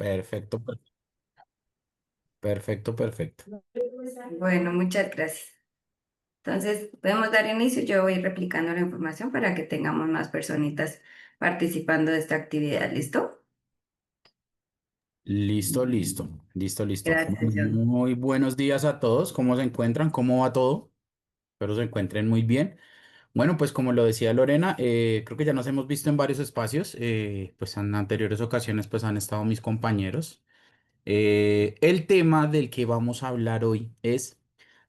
Perfecto, perfecto, perfecto. Bueno, muchas gracias. Entonces, podemos dar inicio. Yo voy replicando la información para que tengamos más personitas participando de esta actividad. ¿Listo? Listo, listo, listo, listo. Gracias, John. Muy buenos días a todos. ¿Cómo se encuentran? ¿Cómo va todo? Espero se encuentren muy bien. Bueno, pues como lo decía Lorena, creo que ya nos hemos visto en varios espacios. Pues en anteriores ocasiones pues han estado mis compañeros. El tema del que vamos a hablar hoy es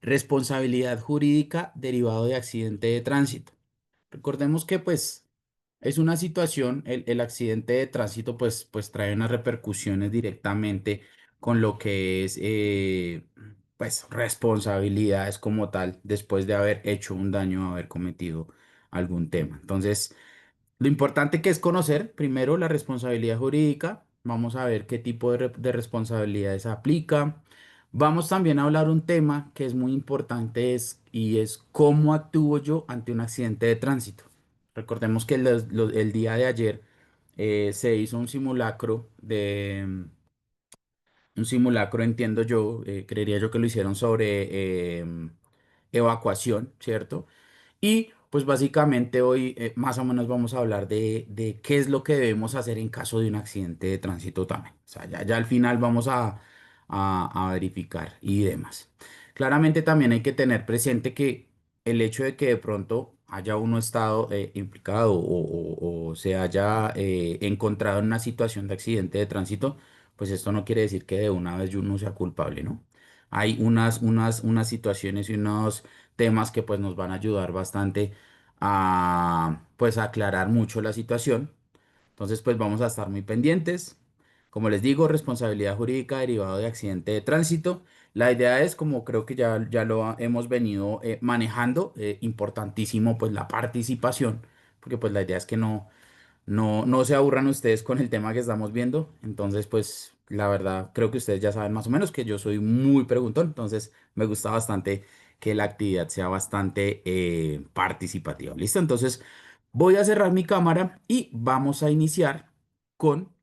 responsabilidad jurídica derivado de accidente de tránsito. Recordemos que pues es una situación, el accidente de tránsito pues trae unas repercusiones directamente con lo que es pues responsabilidades como tal después de haber hecho un daño, haber cometido algún tema. Entonces, lo importante que es conocer primero la responsabilidad jurídica. Vamos a ver qué tipo de responsabilidades aplica. Vamos también a hablar un tema que es muy importante y es cómo actúo yo ante un accidente de tránsito. Recordemos que el día de ayer se hizo un simulacro un simulacro, entiendo yo, creería yo que lo hicieron sobre evacuación, ¿cierto? Y pues básicamente hoy más o menos vamos a hablar de qué es lo que debemos hacer en caso de un accidente de tránsito también. O sea, ya al final vamos a verificar y demás. Claramente también hay que tener presente que el hecho de que de pronto haya uno estado implicado o se haya encontrado en una situación de accidente de tránsito, pues esto no quiere decir que de una vez uno sea culpable, ¿no? Hay unas situaciones y unos temas que pues nos van a ayudar bastante a pues aclarar mucho la situación. Entonces pues vamos a estar muy pendientes. Como les digo, responsabilidad jurídica derivado de accidente de tránsito. La idea es, como creo que ya hemos venido manejando, importantísimo pues la participación, porque pues la idea es que no se aburran ustedes con el tema que estamos viendo. Entonces, pues la verdad, creo que ustedes ya saben más o menos que yo soy muy preguntón. Entonces, me gusta bastante que la actividad sea bastante participativa. ¿Listo? Entonces, voy a cerrar mi cámara y vamos a iniciar con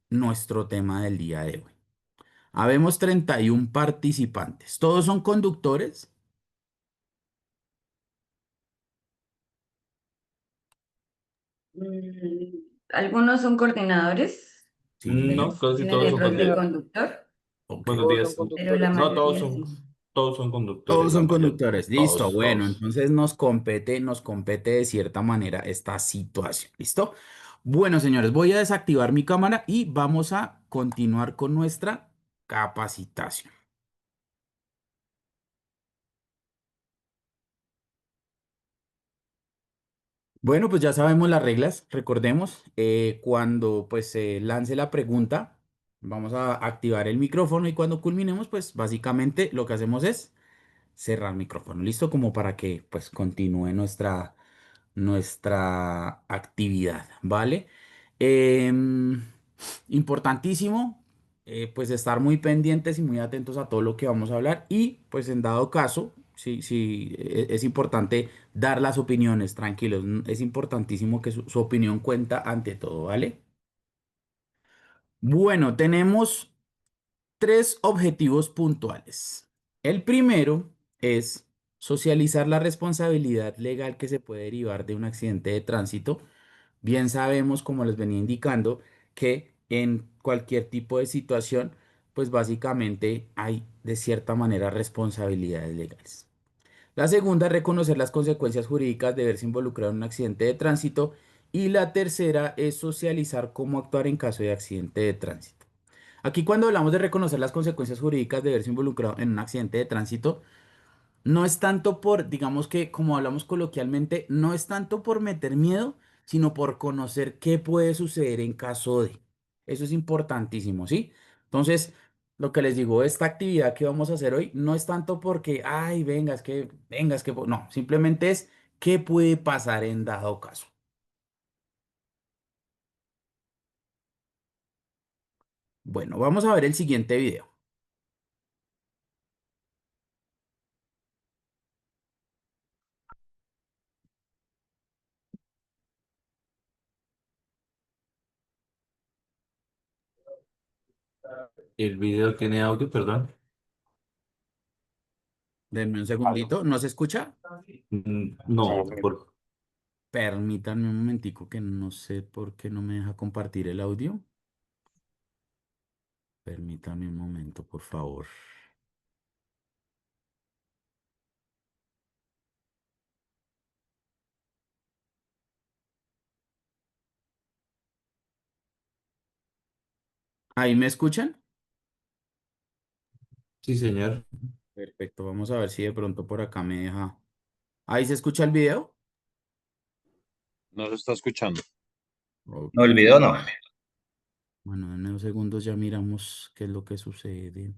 nuestro tema del día de hoy. Habemos 31 participantes. ¿Todos son conductores? Algunos son coordinadores, No, casi tienen todos el son rol de conductores. conductor, Ok. Buenos días. pero la No, mayoría sí. todos son conductores, Todos la son mayoría. conductores. Listo. Todos, Bueno, todos. entonces nos compete de cierta manera esta situación. ¿Listo? Bueno, señores, voy a desactivar mi cámara y vamos a continuar con nuestra capacitación. Bueno, pues ya sabemos las reglas. Recordemos, cuando pues se lance la pregunta, vamos a activar el micrófono y cuando culminemos, pues básicamente lo que hacemos es cerrar micrófono. ¿Listo? Como para que pues continúe nuestra actividad, ¿vale? Em, Importantísimo, pues estar muy pendientes y muy atentos a todo lo que vamos a hablar y pues en dado caso, sí, es importante dar las opiniones, tranquilos, es importantísimo que su opinión cuenta ante todo, ¿vale? Bueno, tenemos tres objetivos puntuales. El primero es socializar la responsabilidad legal que se puede derivar de un accidente de tránsito. Bien sabemos, como les venía indicando, que en cualquier tipo de situación, pues básicamente hay de cierta manera responsabilidades legales. La segunda, reconocer las consecuencias jurídicas de verse involucrado en un accidente de tránsito. Y la tercera es socializar cómo actuar en caso de accidente de tránsito. Aquí cuando hablamos de reconocer las consecuencias jurídicas de verse involucrado en un accidente de tránsito, no es tanto por, digamos que como hablamos coloquialmente, no es tanto por meter miedo, sino por conocer qué puede suceder en caso de. Eso es importantísimo, ¿sí? Entonces, lo que les digo, esta actividad que vamos a hacer hoy no es tanto porque, ay, venga, es que, no, simplemente es qué puede pasar en dado caso. Bueno, vamos a ver el siguiente video. El video tiene audio, perdón. Denme un segundito. ¿No se escucha? No, Permítanme un momentico que no sé por qué no me deja compartir el audio. Permítame un momento, por favor. ¿Ahí me escuchan? sí, señor. Perfecto, vamos a ver si de pronto por acá me deja. ¿Ahí se escucha el video? No se está escuchando. Ok. No, el video no. Bueno, en unos segundos ya miramos qué es lo que sucede.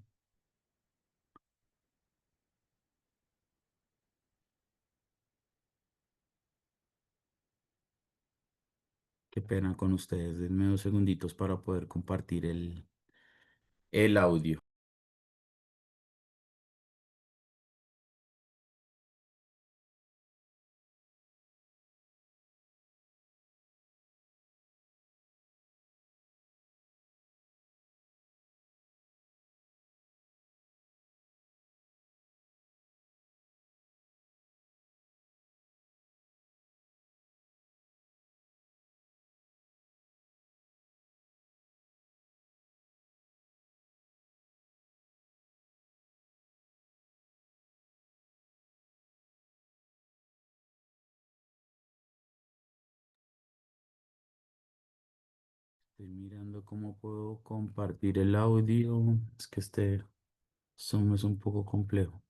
Qué pena con ustedes. Denme 2 segunditos para poder compartir el audio. Estoy mirando cómo puedo compartir el audio. Es que este Zoom es un poco complejo.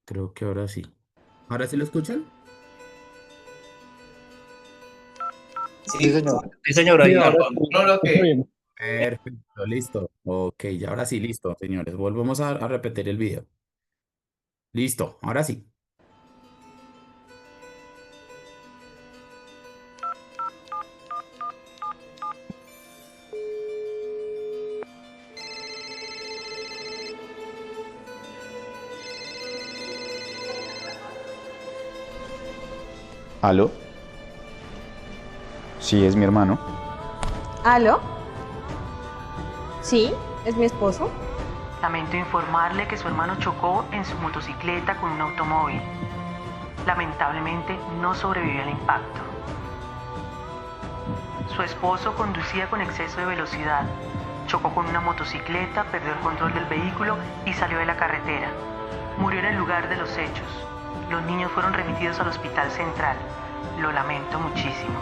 Creo que ahora sí. ¿Ahora sí lo escuchan? Sí, señor. Sí, señor, Sí, ahí ahora Arnold. sí. Está bien. Perfecto, listo. Ok, ya ahora sí, listo, señores. Volvemos a repetir el video. Listo, ahora sí. ¿Aló? Sí, es mi hermano. ¿Aló? Sí, es mi esposo. Lamento informarle que su hermano chocó en su motocicleta con un automóvil. Lamentablemente no sobrevivió al impacto. Su esposo conducía con exceso de velocidad. Chocó con una motocicleta, perdió el control del vehículo y salió de la carretera. Murió en el lugar de los hechos. Los niños fueron remitidos al hospital central. Lo lamento muchísimo.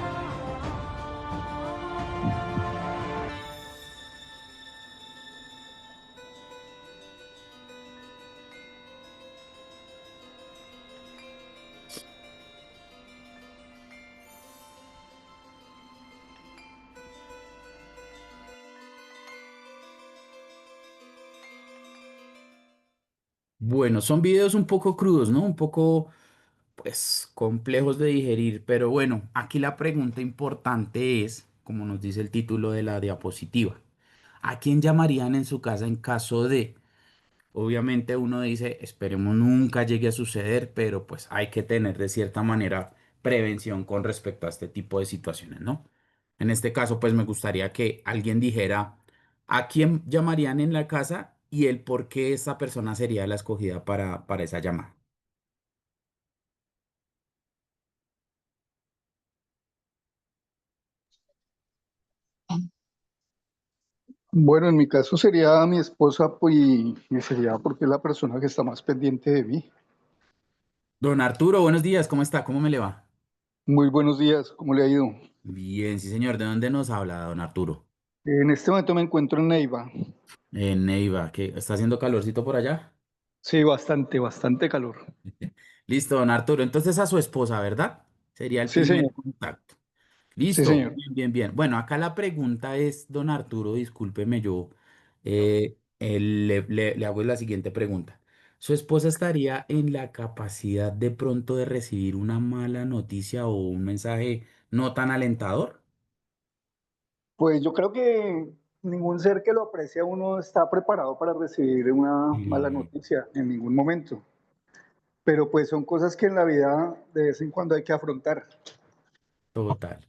Bueno, son videos un poco crudos, ¿no? Un poco, pues, complejos de digerir, pero bueno, aquí la pregunta importante es, como nos dice el título de la diapositiva, ¿a quién llamarían en su casa en caso de? Obviamente uno dice, esperemos nunca llegue a suceder, pero pues hay que tener de cierta manera prevención con respecto a este tipo de situaciones, ¿no? En este caso, pues me gustaría que alguien dijera a quién llamarían en la casa y el por qué esa persona sería la escogida para esa llamada. Bueno, en mi caso sería mi esposa pues, y sería porque es la persona que está más pendiente de mí. Don Arturo, buenos días, ¿cómo está? ¿Cómo me le va? Muy buenos días, ¿cómo le ha ido? Bien, sí, señor. ¿De dónde nos habla, don Arturo? En este momento me encuentro en Neiva. En Neiva, ¿qué está haciendo calorcito por allá? Sí, bastante, bastante calor. Listo, don Arturo. Entonces a su esposa, ¿verdad? Sería el Sí, primer señor. contacto. Sí, Listo, señor. bien, bien, bien. Bueno, acá la pregunta es, don Arturo, discúlpeme, yo le hago la siguiente pregunta. ¿Su esposa estaría en la capacidad de pronto de recibir una mala noticia o un mensaje no tan alentador? Pues yo creo que ningún ser que lo aprecia a uno está preparado para recibir una mala Mm, noticia en ningún momento. Pero pues son cosas que en la vida de vez en cuando hay que afrontar. total,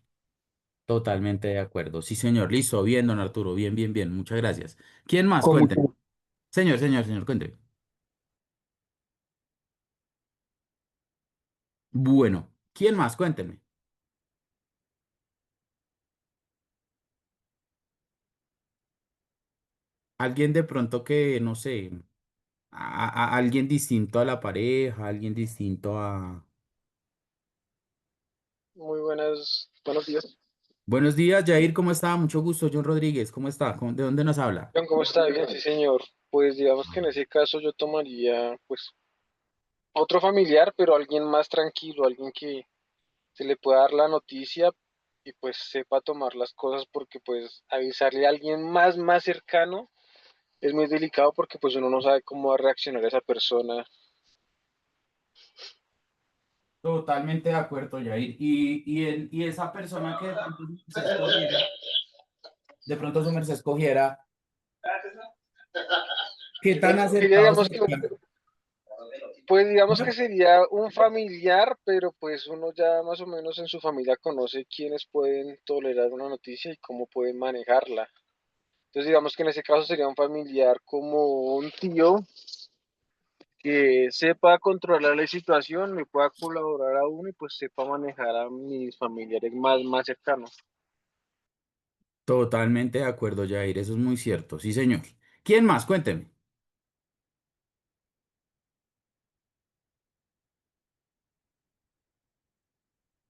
totalmente de acuerdo. Sí, señor, listo, bien, don Arturo, bien, bien, bien, muchas gracias. ¿Quién más? Con Cuénteme. mucho, Señor, cuénteme. Bueno, ¿quién más? Cuénteme. Alguien de pronto que, no sé, alguien distinto a la pareja, alguien distinto a... Muy buenos días. Buenos días, Jair, ¿cómo está? Mucho gusto, John Rodríguez, ¿cómo está? ¿De dónde nos habla? John, ¿cómo está? Bien, sí, señor. Pues digamos que en ese caso yo tomaría, pues, otro familiar, pero alguien más tranquilo, alguien que se le pueda dar la noticia y pues sepa tomar las cosas porque pues avisarle a alguien más cercano es muy delicado porque pues uno no sabe cómo va a reaccionar esa persona. Totalmente de acuerdo, Jair. Y esa persona que de pronto su merced escogiera, ¿qué tan Sería, acertado digamos sería? pues digamos que sería un familiar, pero pues uno ya más o menos en su familia conoce quiénes pueden tolerar una noticia y cómo pueden manejarla. Entonces digamos que en ese caso sería un familiar como un tío que sepa controlar la situación, me pueda colaborar a uno y pues sepa manejar a mis familiares más cercanos. Totalmente de acuerdo, Jair, eso es muy cierto, sí, señor. ¿Quién más? Cuénteme.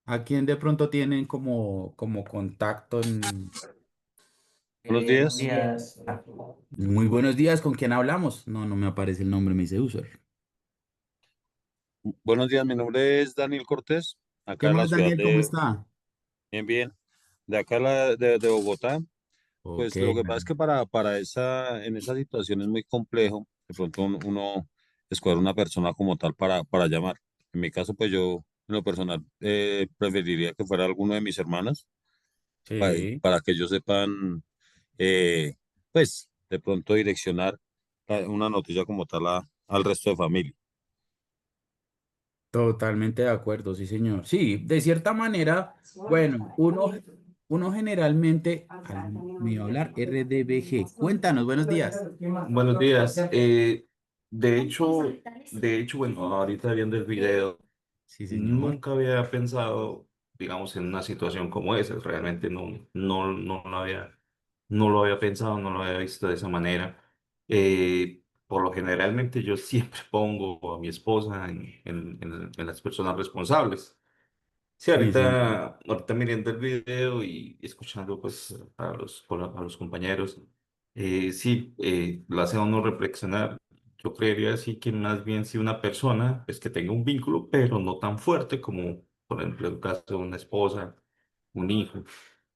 ¿A quién de pronto tienen como contacto en... Buenos días. Muy buenos días, ¿con quién hablamos? No, no me aparece el nombre, me dice user. Buenos días, mi nombre es Daniel Cortés, ¿Qué acá de la más, ciudad Daniel? ¿Cómo de, está? bien, bien, de acá de Bogotá. Ok, Pues lo que pasa es Daniel. que en esa situación es muy complejo, de pronto uno escoger una persona como tal para llamar. En mi caso, pues yo, en lo personal, preferiría que fuera alguno de mis hermanas, Sí. para que ellos sepan, eh, pues, de pronto direccionar una noticia como tal al resto de familia. Totalmente de acuerdo, sí, señor. Sí, de cierta manera, bueno, uno generalmente, me iba a hablar RDBG. Cuéntanos, buenos días. Buenos días. De hecho, bueno, ahorita viendo el video, Sí, señor. nunca había pensado, digamos, en una situación como esa. Realmente no lo había pensado, no lo había visto de esa manera. Por lo generalmente yo siempre pongo a mi esposa en las personas responsables. Sí, Sí, señor. ahorita mirando el video y escuchando pues a los compañeros, sí, lo hace a uno reflexionar. Yo creería así que más bien si una persona pues que tenga un vínculo, pero no tan fuerte como por ejemplo el caso de una esposa, un hijo,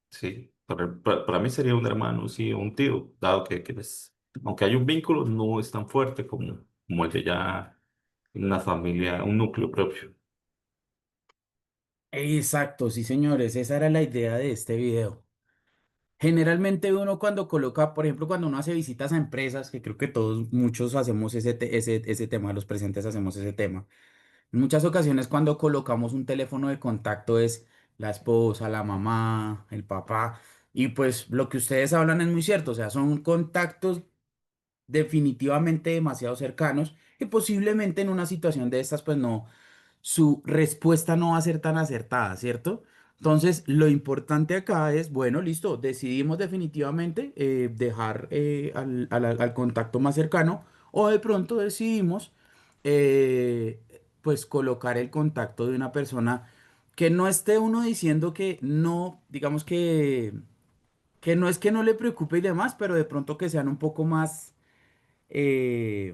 sí. Para mí sería un hermano, sí, o un tío, dado que pues, aunque hay un vínculo, no es tan fuerte como el de ya una familia, un núcleo propio. Exacto, sí, señores. Esa era la idea de este video. Generalmente uno cuando coloca, por ejemplo, cuando uno hace visitas a empresas, que creo que todos, muchos hacemos ese tema, los presentes hacemos ese tema. En muchas ocasiones cuando colocamos un teléfono de contacto es la esposa, la mamá, el papá, y pues lo que ustedes hablan es muy cierto, o sea, son contactos definitivamente demasiado cercanos y posiblemente en una situación de estas pues no, su respuesta no va a ser tan acertada, ¿cierto? Entonces, lo importante acá es, bueno, listo, decidimos definitivamente dejar al contacto más cercano o de pronto decidimos pues colocar el contacto de una persona que no esté uno diciendo que no, digamos que no es que no le preocupe y demás, pero de pronto que sean un poco más eh,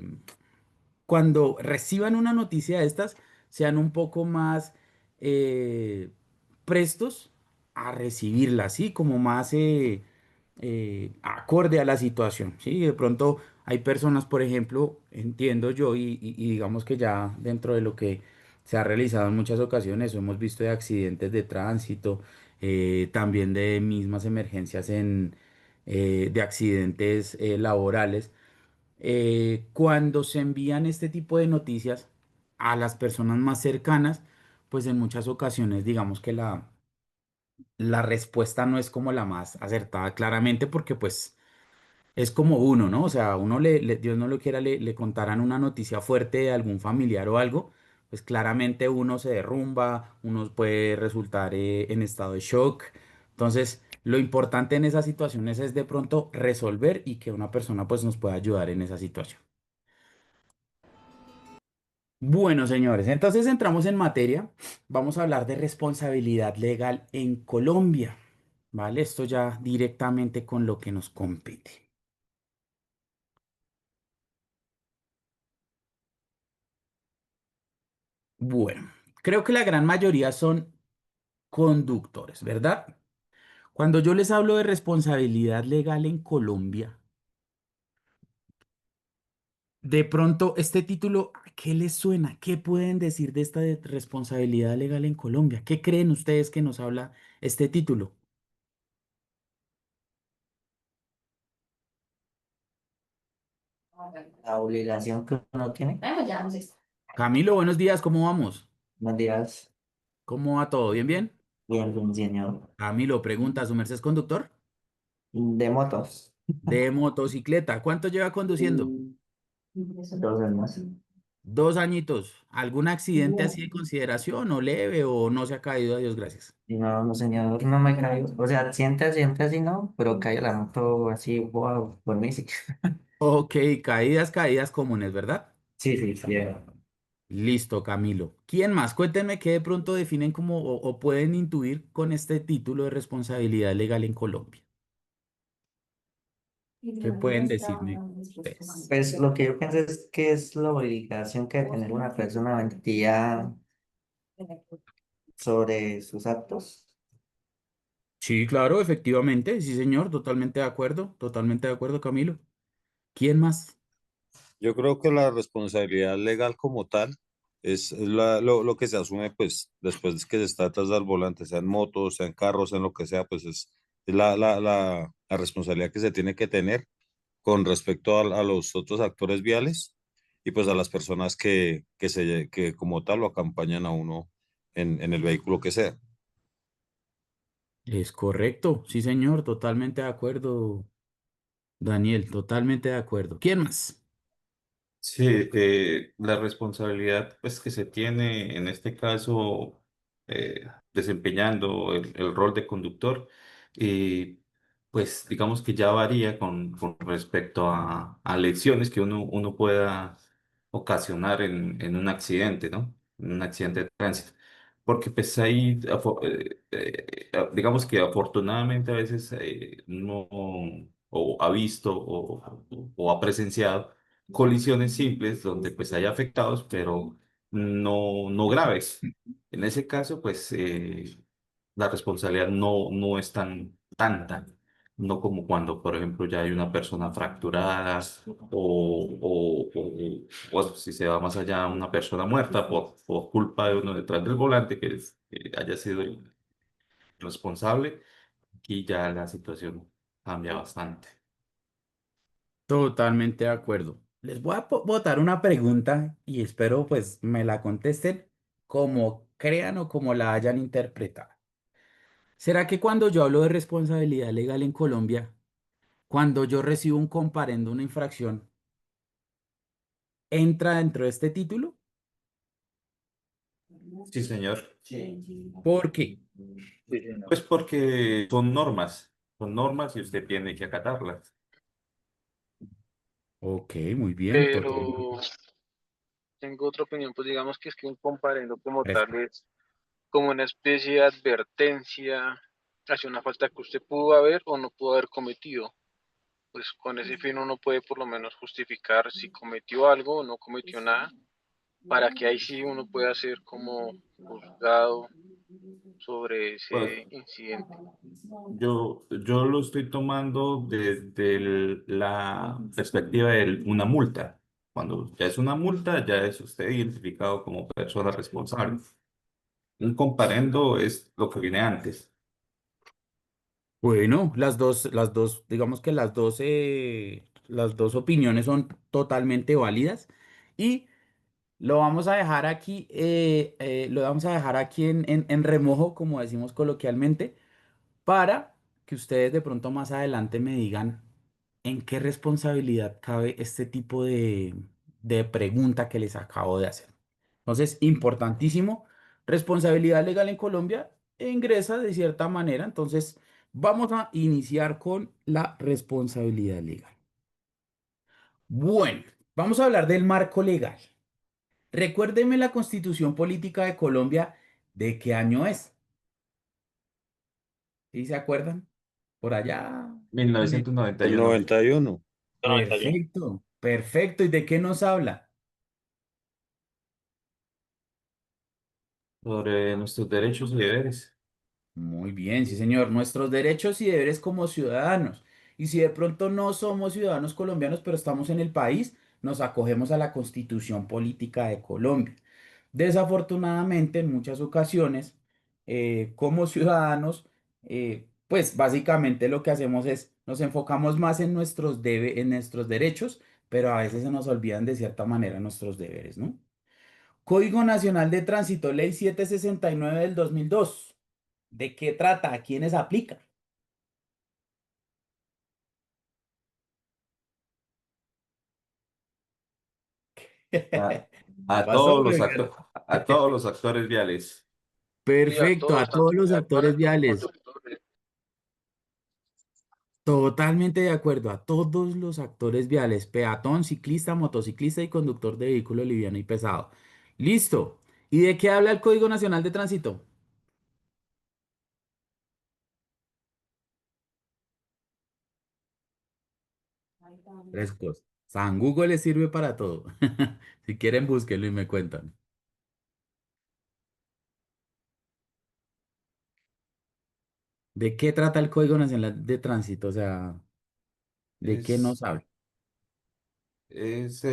cuando reciban una noticia de estas, sean un poco más eh, prestos a recibirla, ¿sí? Como más acorde a la situación, ¿sí? De pronto hay personas, por ejemplo, entiendo yo, y digamos que ya dentro de lo que se ha realizado en muchas ocasiones, hemos visto de accidentes de tránsito, también de mismas emergencias de accidentes laborales. Cuando se envían este tipo de noticias a las personas más cercanas, pues en muchas ocasiones digamos que la respuesta no es como la más acertada claramente porque pues es como uno, ¿no? O sea, uno Dios no lo quiera, le contaran una noticia fuerte de algún familiar o algo, pues claramente uno se derrumba, uno puede resultar en estado de shock. Entonces, lo importante en esas situaciones es de pronto resolver y que una persona pues nos pueda ayudar en esa situación. Bueno, señores, entonces entramos en materia. Vamos a hablar de responsabilidad legal en Colombia, ¿vale? Esto ya directamente con lo que nos compete. Bueno, creo que la gran mayoría son conductores, ¿verdad? Cuando yo les hablo de responsabilidad legal en Colombia, de pronto este título, ¿a ¿qué les suena? ¿Qué pueden decir de esta de responsabilidad legal en Colombia? ¿Qué creen ustedes que nos habla este título? La obligación que uno tiene. Camilo, buenos días, ¿cómo vamos? Buenos días, ¿Cómo va todo? ¿Bien, bien? bien, bien, señor. Camilo, pregunta, ¿su merced es conductor? De motos. De motocicleta. ¿Cuánto lleva conduciendo? 2 años. 2 añitos. ¿Algún accidente así de consideración o leve o no se ha caído? A Dios gracias. Y no, no, señor, no me caigo. O sea, siente así, no, pero cae la moto así, wow, por mí sí. Ok, caídas, caídas comunes, ¿verdad? Sí, sí, sí. Listo, Camilo. ¿Quién más? Cuéntenme qué de pronto definen como o pueden intuir con este título de responsabilidad legal en Colombia. ¿Qué pueden decirme ustedes? Pues lo que yo pienso es que es la obligación que debe tener una persona o entidad sobre sus actos. Sí, claro, efectivamente, sí, señor, totalmente de acuerdo, Camilo. ¿Quién más? Yo creo que la responsabilidad legal como tal es lo que se asume pues después de que se está detrás del volante, sea en motos, sea en carros, en lo que sea, pues es la responsabilidad que se tiene que tener con respecto a los otros actores viales y pues a las personas que como tal lo acompañan a uno en el vehículo que sea. Es correcto, sí, señor, totalmente de acuerdo, Daniel, totalmente de acuerdo. ¿Quién más? Sí, la responsabilidad pues, que se tiene en este caso desempeñando el rol de conductor, y pues digamos que ya varía con respecto a lesiones que uno pueda ocasionar en un accidente, ¿no? En un accidente de tránsito. Porque pues ahí, digamos que afortunadamente a veces uno o ha visto o ha presenciado colisiones simples donde pues hay afectados, pero no graves. En ese caso, pues la responsabilidad no es tanta, no como cuando, por ejemplo, ya hay una persona fracturada o si se va más allá, una persona muerta por culpa de uno detrás del volante que haya sido el responsable y ya la situación cambia bastante. Totalmente de acuerdo. Les voy a botar una pregunta y espero pues me la contesten como crean o como la hayan interpretado. ¿Será que cuando yo hablo de responsabilidad legal en Colombia, cuando yo recibo un comparendo, una infracción, entra dentro de este título? Sí, señor. ¿Por qué? Sí, señor. Pues porque son normas y usted tiene que acatarlas. Ok, muy bien, totalmente. Pero tengo otra opinión, pues digamos que es que un comparendo como Fresco. tal es como una especie de advertencia hacia una falta que usted pudo haber o no pudo haber cometido. Pues con ese fin uno puede por lo menos justificar si cometió algo o no cometió nada, para que ahí sí uno pueda ser como juzgado sobre Pues ese incidente. yo lo estoy tomando desde la perspectiva de una multa. Cuando ya es una multa, ya es usted identificado como persona responsable. Un comparendo es lo que viene antes. Bueno, digamos que las dos opiniones son totalmente válidas y lo vamos a dejar aquí, lo vamos a dejar aquí en remojo, como decimos coloquialmente, para que ustedes de pronto más adelante me digan en qué responsabilidad cabe este tipo de pregunta que les acabo de hacer. Entonces, importantísimo, responsabilidad legal en Colombia ingresa de cierta manera. Entonces, vamos a iniciar con la responsabilidad legal. Bueno, vamos a hablar del marco legal. Recuérdeme la Constitución Política de Colombia, ¿de qué año es? ¿Sí se acuerdan? Por allá. El 1991. 91. 91. Perfecto, perfecto. ¿Y de qué nos habla? Sobre nuestros derechos y deberes. Muy bien, sí, señor. Nuestros derechos y deberes como ciudadanos. Y si de pronto no somos ciudadanos colombianos, pero estamos en el país, nos acogemos a la Constitución Política de Colombia. Desafortunadamente, en muchas ocasiones, como ciudadanos, pues básicamente lo que hacemos es nos enfocamos más en en nuestros derechos, pero a veces se nos olvidan de cierta manera nuestros deberes, ¿no? Código Nacional de Tránsito, Ley 769 del 2002. ¿De qué trata? ¿A quiénes aplica? A, ¿Qué a pasó, todos los Premier? actores, a todos los actores viales. Y a Perfecto, a todos, todos tanto los actores peatones como viales. conductores. Totalmente de acuerdo, a todos los actores viales, peatón, ciclista, motociclista y conductor de vehículo liviano y pesado. Listo. ¿Y de qué habla el Código Nacional de Tránsito? Tres cosas. San Google le sirve para todo. Si quieren, búsquenlo y me cuentan. ¿De qué trata el Código Nacional de Tránsito? O sea, ¿de qué Es, nos habla? es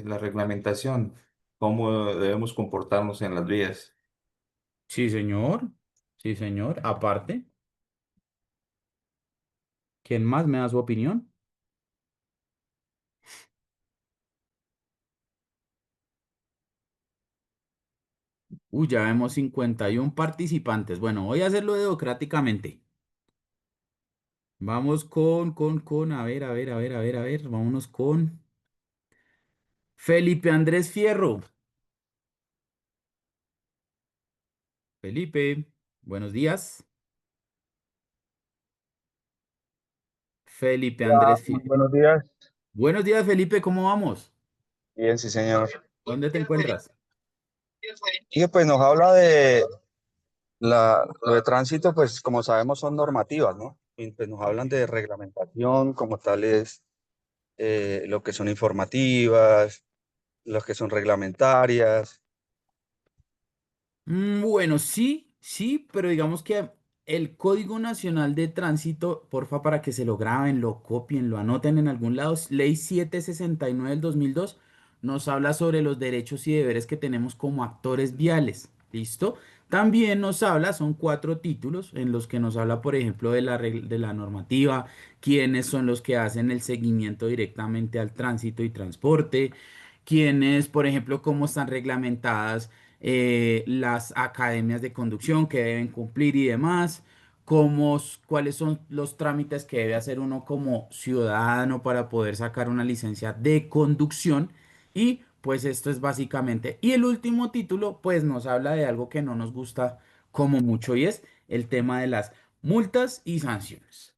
la reglamentación, cómo debemos comportarnos en las vías. Sí, señor. Sí, señor. Aparte, ¿quién más me da su opinión? Uy, ya vemos 51 participantes. Bueno, voy a hacerlo democráticamente. Vamos a ver. Vámonos con Felipe Andrés Fierro. Felipe, buenos días. Felipe Hola, Andrés muy Fierro. buenos días. Buenos días, Felipe, ¿cómo vamos? Bien, sí, señor. ¿Dónde te encuentras? Y pues nos habla de lo de tránsito, pues como sabemos son normativas, ¿no? Y pues nos hablan de reglamentación como tales, lo que son informativas, los que son reglamentarias. Bueno, sí, sí, pero digamos que el Código Nacional de Tránsito, porfa, para que se lo graben, lo copien, lo anoten en algún lado, Ley 769 del 2002 nos habla sobre los derechos y deberes que tenemos como actores viales. ¿Listo? También nos habla, son cuatro títulos en los que nos habla, por ejemplo, de la normativa, quiénes son los que hacen el seguimiento directamente al tránsito y transporte, quiénes, por ejemplo, cómo están reglamentadas las academias de conducción que deben cumplir y demás, cuáles son los trámites que debe hacer uno como ciudadano para poder sacar una licencia de conducción y pues esto es básicamente. Y el último título pues nos habla de algo que no nos gusta como mucho y es el tema de las multas y sanciones.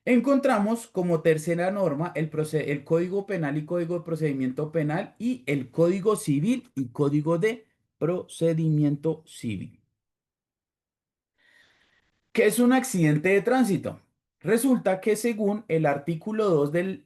Encontramos como tercera norma el Código Penal y Código de Procedimiento Penal y el Código Civil y Código de Procedimiento Civil. ¿Qué es un accidente de tránsito? Resulta que según el artículo 2 de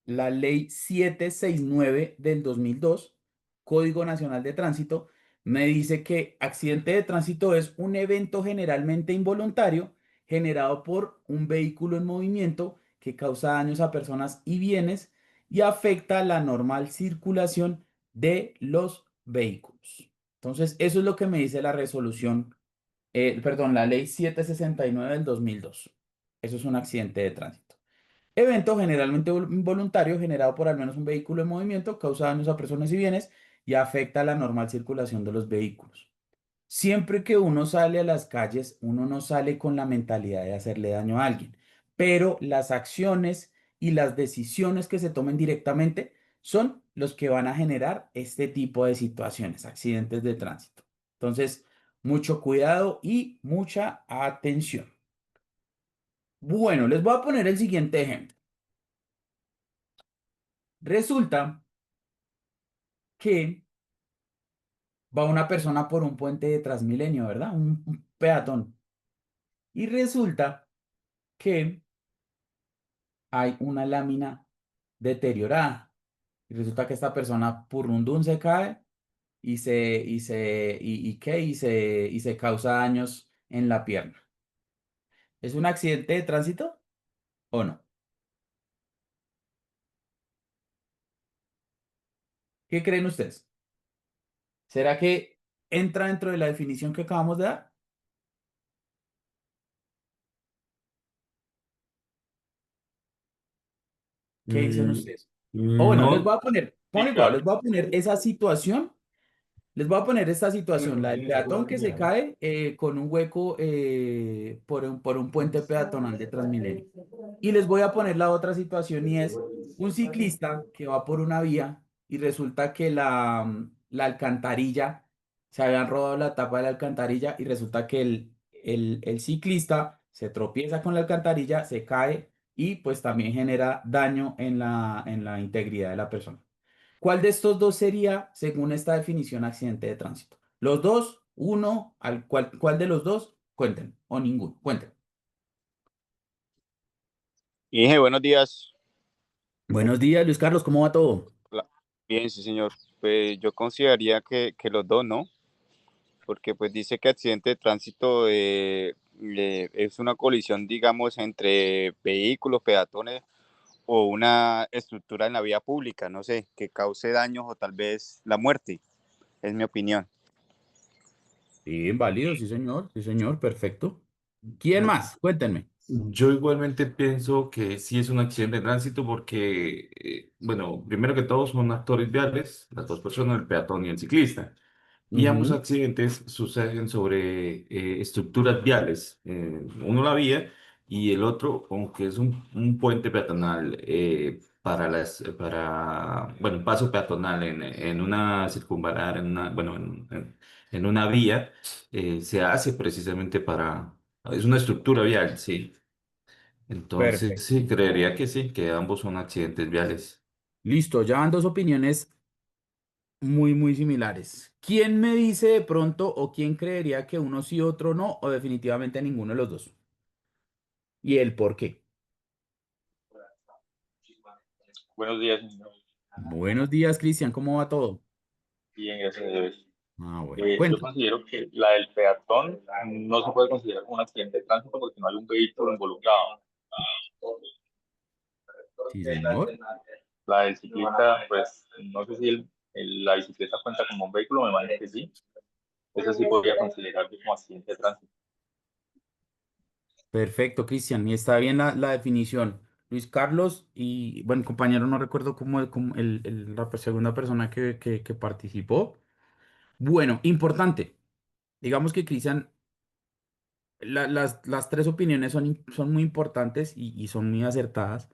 la Ley 769 del 2002, Código Nacional de Tránsito, me dice que accidente de tránsito es un evento generalmente involuntario generado por un vehículo en movimiento que causa daños a personas y bienes y afecta la normal circulación de los vehículos. Entonces, eso es lo que me dice la resolución, perdón, la ley 769 del 2002. Eso es un accidente de tránsito. Evento generalmente involuntario generado por al menos un vehículo en movimiento, causa daños a personas y bienes y afecta la normal circulación de los vehículos. Siempre que uno sale a las calles, uno no sale con la mentalidad de hacerle daño a alguien, pero las acciones y las decisiones que se tomen directamente son los que van a generar este tipo de situaciones, accidentes de tránsito. Entonces, mucho cuidado y mucha atención. Bueno, les voy a poner el siguiente ejemplo. Resulta que va una persona por un puente de Transmilenio, ¿verdad? Un peatón. Y resulta que hay una lámina deteriorada. Y resulta que esta persona purrundún se cae y se causa daños en la pierna. ¿Es un accidente de tránsito o no? ¿Qué creen ustedes? ¿Será que entra dentro de la definición que acabamos de dar? ¿Qué dicen Mm, ustedes? O bueno, les no, voy a poner, sí, ponle cuidado, claro. les voy a poner esa situación. Les voy a poner esta situación, la del peatón que se cae con un hueco por un puente peatonal de Transmilenio. Y les voy a poner la otra situación y es un ciclista que va por una vía y resulta que la alcantarilla, se habían robado la tapa de la alcantarilla y resulta que el ciclista se tropieza con la alcantarilla, se cae y pues también genera daño en la integridad de la persona. ¿Cuál de estos dos sería, según esta definición, accidente de tránsito? ¿Los dos? ¿Uno? ¿Cuál de los dos? Cuenten. O ninguno. Cuenten. Inge, buenos días. Buenos días, Luis Carlos. ¿Cómo va todo? Bien, sí, señor. Pues yo consideraría que los dos, ¿no? Porque pues dice que accidente de tránsito es una colisión, digamos, entre vehículos, peatones o una estructura en la vía pública, no sé, que cause daños o tal vez la muerte, es mi opinión. Bien, válido, sí, señor. Sí, señor. Perfecto. ¿Quién más? Cuéntenme. Yo igualmente pienso que sí es un accidente de tránsito porque, bueno, primero que todo son actores viales, las dos personas, el peatón y el ciclista. Y ambos Ujú. accidentes suceden sobre estructuras viales. Uno la vía y el otro, aunque es un puente peatonal bueno, un paso peatonal en una circunvalar, bueno, en una vía, se hace precisamente es una estructura vial, sí. Entonces, Perfecto. sí, creería que sí, que ambos son accidentes viales. Listo, ya van dos opiniones muy similares. ¿Quién me dice de pronto o quién creería que uno sí, otro no, o definitivamente ninguno de los dos? ¿Y el por qué? Buenos días, señor. Buenos días, Cristian. ¿Cómo va todo? Bien, gracias a Dios. Ah, bueno. Yo Cuéntame. considero que la del peatón no se puede considerar como un accidente de tránsito porque no hay un vehículo involucrado. Sí, señor. La del ciclista, pues no sé si la bicicleta cuenta como un vehículo, me imagino que sí. Eso sí podría considerarlo como accidente de tránsito. Perfecto, Cristian. Y está bien la definición. Luis Carlos y, bueno, compañero, no recuerdo cómo la segunda persona que participó. Bueno, importante. Digamos que, Cristian, las tres opiniones son muy importantes y son muy acertadas.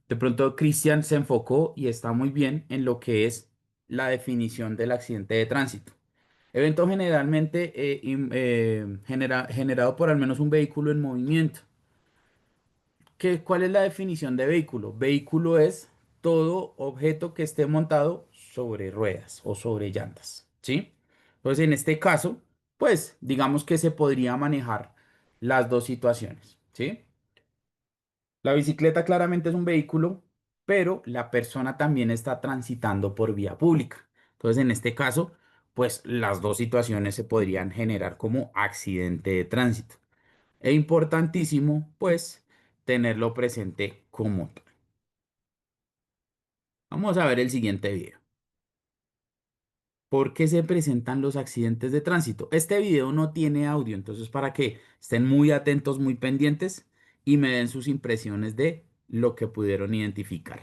De pronto, Cristian se enfocó y está muy bien en lo que es la definición del accidente de tránsito. Evento generalmente generado por al menos un vehículo en movimiento. ¿Cuál es la definición de vehículo? Vehículo es todo objeto que esté montado sobre ruedas o sobre llantas, ¿sí? Entonces, en este caso, pues digamos que se podría manejar las dos situaciones, ¿sí? La bicicleta claramente es un vehículo, pero la persona también está transitando por vía pública. Entonces, en este caso, pues las dos situaciones se podrían generar como accidente de tránsito. Es importantísimo, pues, tenerlo presente como tal. Vamos a ver el siguiente video. ¿Por qué se presentan los accidentes de tránsito? Este video no tiene audio, entonces para que estén muy atentos, muy pendientes y me den sus impresiones de lo que pudieron identificar.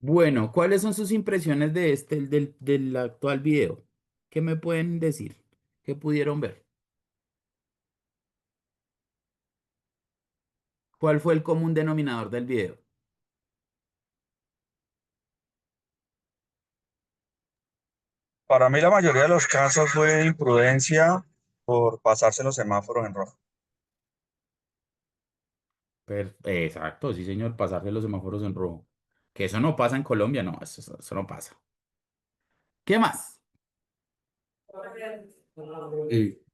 Bueno, ¿cuáles son sus impresiones de del actual video? ¿Qué me pueden decir? ¿Qué pudieron ver? ¿Cuál fue el común denominador del video? Para mí la mayoría de los casos fue imprudencia por pasarse los semáforos en rojo. Exacto, sí, señor, pasarse los semáforos en rojo. Que eso no pasa en Colombia, no, eso no pasa. ¿Qué más?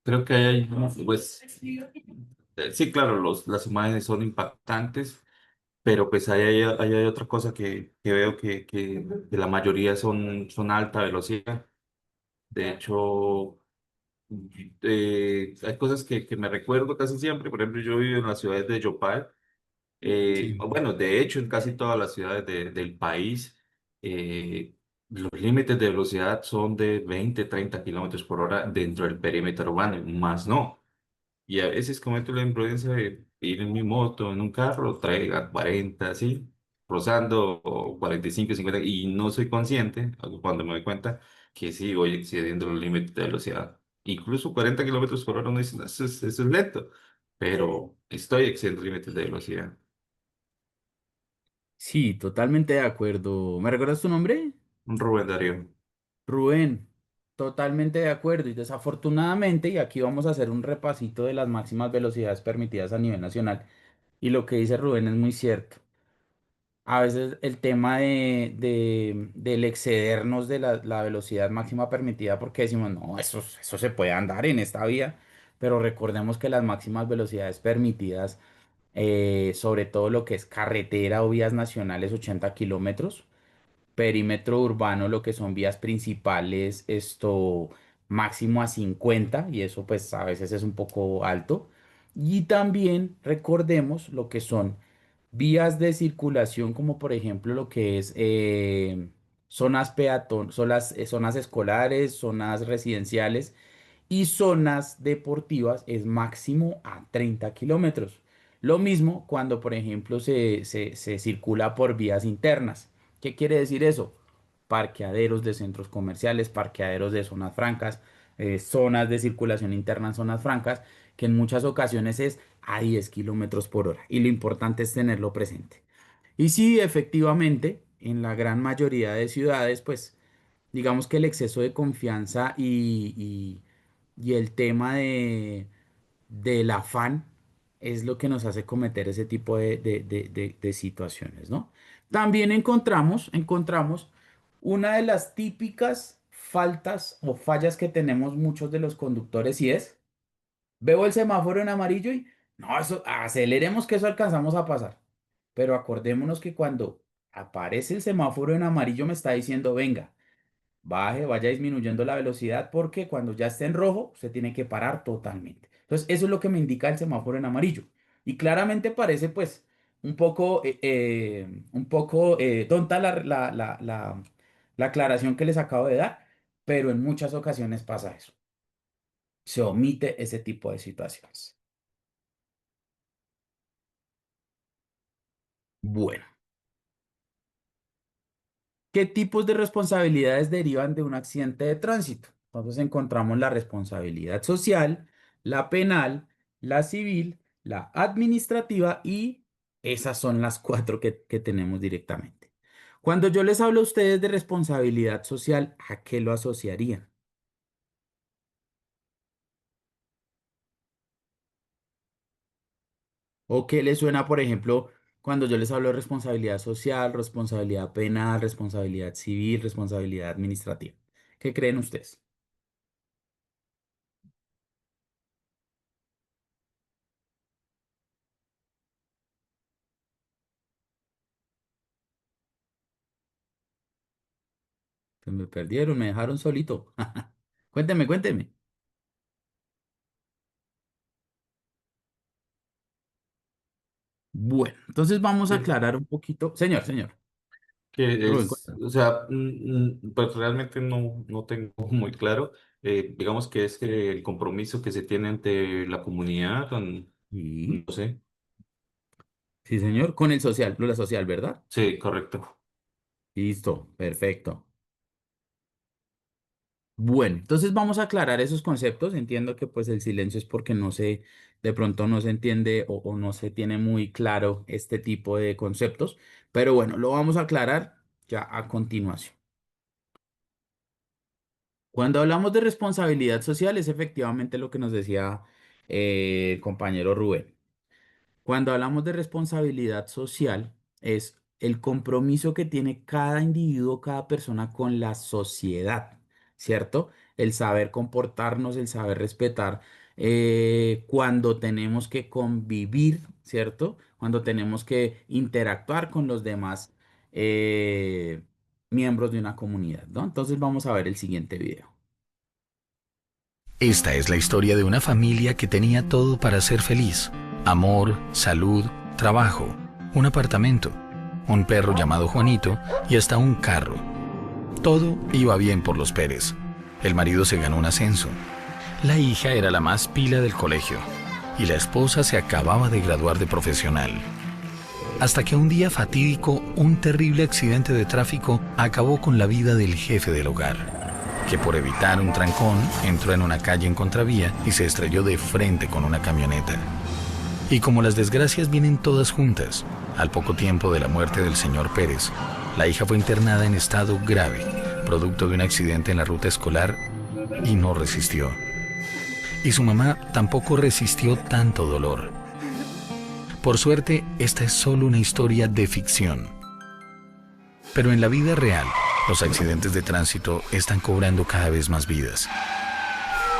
Creo que hay, pues, sí, claro, las imágenes son impactantes, pero pues hay otra cosa que veo que la mayoría son alta velocidad. De hecho, hay cosas que me recuerdo casi siempre. Por ejemplo, yo vivo en las ciudades de Yopal. Sí. O bueno, de hecho, en casi todas las ciudades del país, los límites de velocidad son de 20, 30 kilómetros por hora dentro del perímetro urbano, más no. Y a veces cometo la imprudencia de ir en mi moto, en un carro, traiga 40, así, rozando o 45, 50, y no soy consciente, cuando me doy cuenta, que sí voy excediendo los límites de velocidad. Incluso 40 kilómetros por hora, uno dice: "No, eso es lento", pero estoy excediendo límites de velocidad. Sí, totalmente de acuerdo. ¿Me recuerdas tu nombre? Un Rubén Darío. Rubén, totalmente de acuerdo. Y desafortunadamente, y aquí vamos a hacer un repasito de las máximas velocidades permitidas a nivel nacional. Y lo que dice Rubén es muy cierto. A veces el tema del excedernos de la velocidad máxima permitida, porque decimos, no, eso se puede andar en esta vía, pero recordemos que las máximas velocidades permitidas, sobre todo lo que es carretera o vías nacionales, 80 kilómetros, perímetro urbano, lo que son vías principales, esto máximo a 50 y eso pues a veces es un poco alto. Y también recordemos lo que son vías de circulación, como por ejemplo lo que es zonas zonas escolares, zonas residenciales y zonas deportivas es máximo a 30 kilómetros. Lo mismo cuando, por ejemplo, se circula por vías internas. ¿Qué quiere decir eso? Parqueaderos de centros comerciales, parqueaderos de zonas francas, zonas de circulación interna en zonas francas, que en muchas ocasiones es a 10 kilómetros por hora. Y lo importante es tenerlo presente. Y sí, efectivamente, en la gran mayoría de ciudades, pues digamos que el exceso de confianza y el tema del afán es lo que nos hace cometer ese tipo de situaciones, ¿no? También encontramos una de las típicas faltas o fallas que tenemos muchos de los conductores y es, veo el semáforo en amarillo y, no, eso, aceleremos que eso alcanzamos a pasar. Pero acordémonos que cuando aparece el semáforo en amarillo me está diciendo, venga, baje, vaya disminuyendo la velocidad porque cuando ya esté en rojo, se tiene que parar totalmente. Entonces, eso es lo que me indica el semáforo en amarillo. Y claramente parece pues un poco tonta la aclaración que les acabo de dar, pero en muchas ocasiones pasa eso. Se omite ese tipo de situaciones. Bueno, ¿qué tipos de responsabilidades derivan de un accidente de tránsito? Entonces encontramos la responsabilidad social, la penal, la civil, la administrativa y esas son las cuatro que tenemos directamente. Cuando yo les hablo a ustedes de responsabilidad social, ¿a qué lo asociarían? ¿O qué les suena, por ejemplo, cuando yo les hablo de responsabilidad social, responsabilidad penal, responsabilidad civil, responsabilidad administrativa? ¿Qué creen ustedes? Se me perdieron, me dejaron solito. Cuénteme, cuénteme. Bueno, entonces vamos a Sí, aclarar un poquito. Señor, señor. que Rubén, es, cuéntame. o sea, pues realmente no tengo muy claro. Digamos que es que el compromiso que se tiene ante la comunidad, Sí, no sé. sí, señor. Con el social, la social, ¿verdad? Sí, correcto. Listo, perfecto. Bueno, entonces vamos a aclarar esos conceptos. Entiendo que pues el silencio es porque no se, de pronto no se entiende o no se tiene muy claro este tipo de conceptos, pero bueno, lo vamos a aclarar ya a continuación. Cuando hablamos de responsabilidad social es efectivamente lo que nos decía el compañero Rubén. Cuando hablamos de responsabilidad social, es el compromiso que tiene cada individuo, cada persona con la sociedad, ¿cierto? El saber comportarnos, el saber respetar cuando tenemos que convivir, ¿cierto? Cuando tenemos que interactuar con los demás eh, miembros de una comunidad, ¿no? Entonces vamos a ver el siguiente video. Esta es la historia de una familia que tenía todo para ser feliz. Amor, salud, trabajo, un apartamento, un perro llamado Juanito y hasta un carro. Todo iba bien por los Pérez. El marido se ganó un ascenso. La hija era la más pila del colegio y la esposa se acababa de graduar de profesional. Hasta que un día fatídico, un terrible accidente de tráfico acabó con la vida del jefe del hogar, que por evitar un trancón entró en una calle en contravía y se estrelló de frente con una camioneta. Y como las desgracias vienen todas juntas, al poco tiempo de la muerte del señor Pérez, la hija fue internada en estado grave, producto de un accidente en la ruta escolar, y no resistió. Y su mamá tampoco resistió tanto dolor. Por suerte, esta es solo una historia de ficción. Pero en la vida real, los accidentes de tránsito están cobrando cada vez más vidas.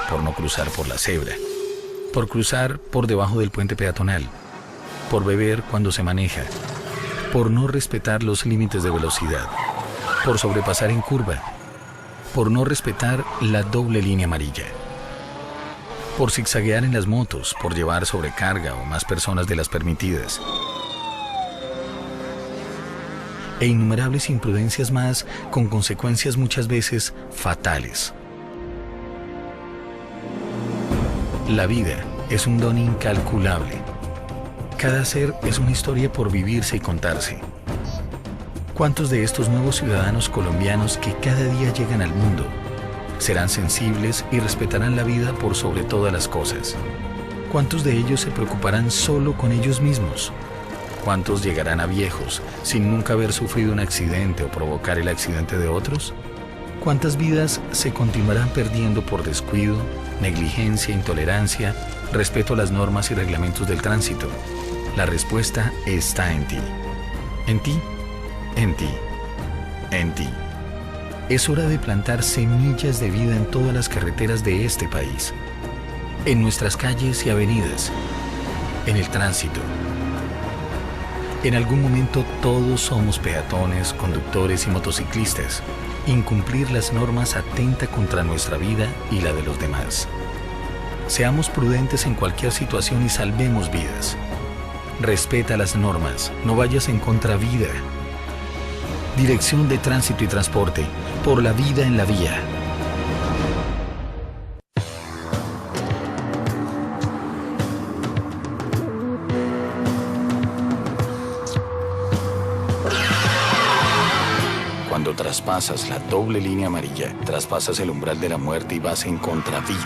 Por no cruzar por la cebra, por cruzar por debajo del puente peatonal, por beber cuando se maneja, por no respetar los límites de velocidad, por sobrepasar en curva, por no respetar la doble línea amarilla, por zigzaguear en las motos, por llevar sobrecarga o más personas de las permitidas, e innumerables imprudencias más con consecuencias muchas veces fatales. La vida es un don incalculable. Cada ser es una historia por vivirse y contarse. ¿Cuántos de estos nuevos ciudadanos colombianos que cada día llegan al mundo serán sensibles y respetarán la vida por sobre todas las cosas? ¿Cuántos de ellos se preocuparán solo con ellos mismos? ¿Cuántos llegarán a viejos sin nunca haber sufrido un accidente o provocar el accidente de otros? ¿Cuántas vidas se continuarán perdiendo por descuido, negligencia, intolerancia, respeto a las normas y reglamentos del tránsito? La respuesta está en ti. En ti, en ti, en ti. Es hora de plantar semillas de vida en todas las carreteras de este país, en nuestras calles y avenidas, en el tránsito. En algún momento todos somos peatones, conductores y motociclistas. Incumplir las normas atenta contra nuestra vida y la de los demás. Seamos prudentes en cualquier situación y salvemos vidas. Respeta las normas, no vayas en contravía. Dirección de Tránsito y Transporte, por la vida en la vía. traspasas la doble línea amarilla, traspasas el umbral de la muerte y vas en contravía.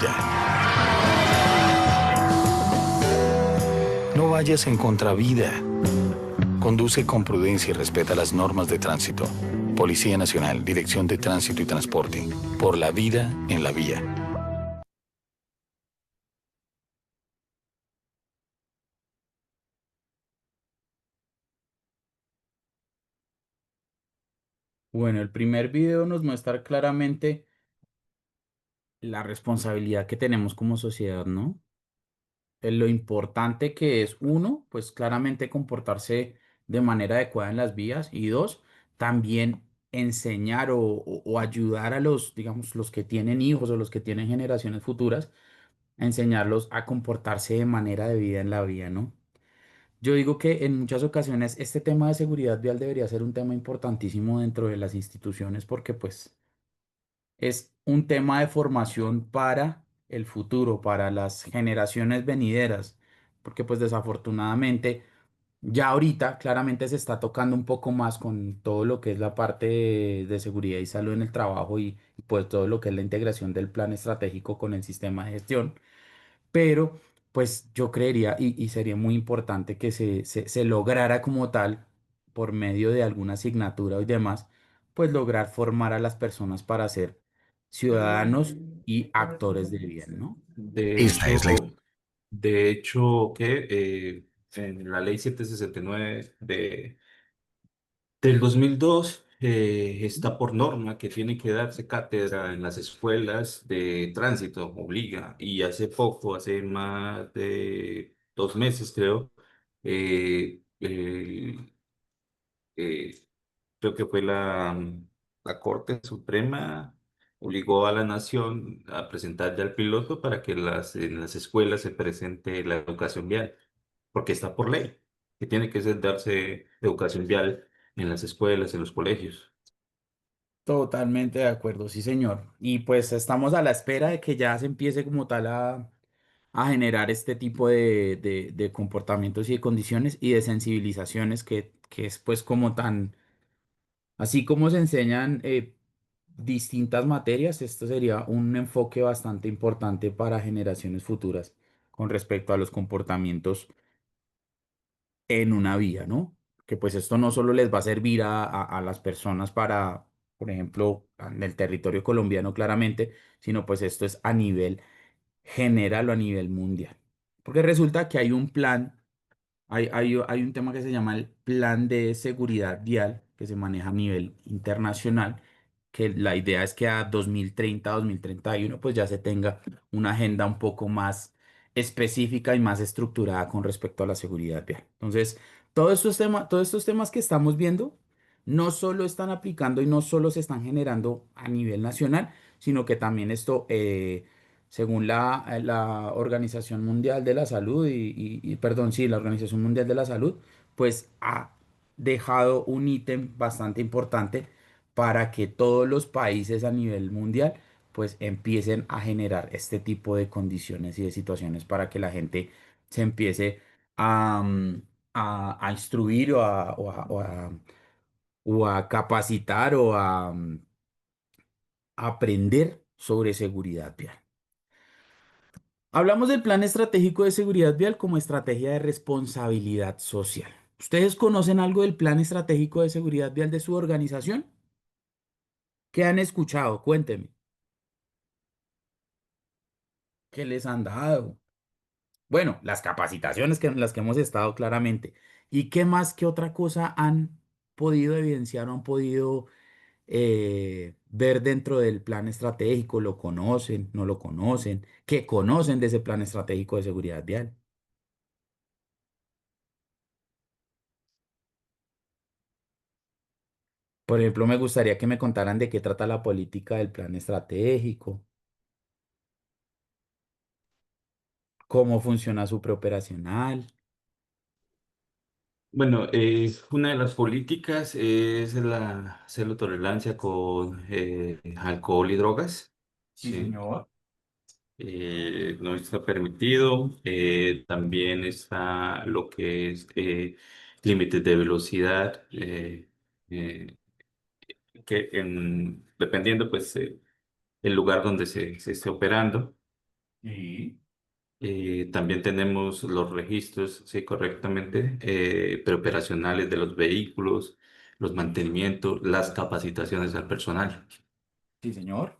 No vayas en contravía. Conduce con prudencia y respeta las normas de tránsito. Policía Nacional, Dirección de Tránsito y Transporte. Por la vida en la vía. Bueno, el primer video nos muestra claramente la responsabilidad que tenemos como sociedad, ¿no? Lo importante que es, uno, pues claramente comportarse de manera adecuada en las vías y dos, también enseñar o ayudar a los, digamos, los que tienen hijos o los que tienen generaciones futuras, a enseñarlos a comportarse de manera debida en la vía, ¿no? Yo digo que en muchas ocasiones este tema de seguridad vial debería ser un tema importantísimo dentro de las instituciones porque pues es un tema de formación para el futuro, para las generaciones venideras, porque pues desafortunadamente ya ahorita claramente se está tocando un poco más con todo lo que es la parte de seguridad y salud en el trabajo y pues todo lo que es la integración del plan estratégico con el sistema de gestión. Pero pues yo creería y sería muy importante que se lograra como tal, por medio de alguna asignatura y demás, pues lograr formar a las personas para ser ciudadanos y actores de bien, ¿no? De Esta hecho, es la... de hecho, que en la ley 769 del 2002 está por norma que tiene que darse cátedra en las escuelas de tránsito, obliga. Y hace poco, hace más de 2 meses creo, eh, creo que fue la Corte Suprema, obligó a la nación a presentar ya el piloto para que en las escuelas se presente la educación vial, porque está por ley, que tiene que darse educación vial en las escuelas, en los colegios. Totalmente de acuerdo, sí, señor. Y pues estamos a la espera de que ya se empiece como tal a generar este tipo de comportamientos y de condiciones y de sensibilizaciones que es pues como tan, así como se enseñan distintas materias, esto sería un enfoque bastante importante para generaciones futuras con respecto a los comportamientos en una vía, ¿no? Que pues esto no solo les va a servir a las personas para, por ejemplo, en el territorio colombiano claramente, sino pues esto es a nivel general o a nivel mundial. Porque resulta que hay un plan, hay un tema que se llama el Plan de Seguridad Vial, que se maneja a nivel internacional, que la idea es que a 2030, 2031, pues ya se tenga una agenda un poco más específica y más estructurada con respecto a la seguridad vial. Entonces, todos estos temas que estamos viendo no solo están aplicando y no solo se están generando a nivel nacional, sino que también esto, según la Organización Mundial de la Salud perdón, sí, la Organización Mundial de la Salud, pues ha dejado un ítem bastante importante para que todos los países a nivel mundial pues empiecen a generar este tipo de condiciones y de situaciones para que la gente se empiece a, a instruir o a capacitar o a aprender sobre seguridad vial. Hablamos del Plan Estratégico de Seguridad Vial como estrategia de responsabilidad social. ¿Ustedes conocen algo del Plan Estratégico de Seguridad Vial de su organización? ¿Qué han escuchado? Cuéntenme. ¿Qué les han dado? Bueno, las capacitaciones que en las que hemos estado claramente. ¿Y qué más, qué otra cosa han podido evidenciar o han podido ver dentro del plan estratégico? ¿Lo conocen? ¿No lo conocen? ¿Qué conocen de ese plan estratégico de seguridad vial? Por ejemplo, me gustaría que me contaran de qué trata la política del plan estratégico, cómo funciona su preoperacional. Bueno, una de las políticas es la cero tolerancia con alcohol y drogas. Sí, Sí. señor. No está permitido. También está lo que es límites de velocidad. Eh, dependiendo pues el lugar donde se esté operando. Sí. También tenemos los registros, sí, correctamente, preoperacionales de los vehículos, los mantenimientos, las capacitaciones al personal. Sí, señor.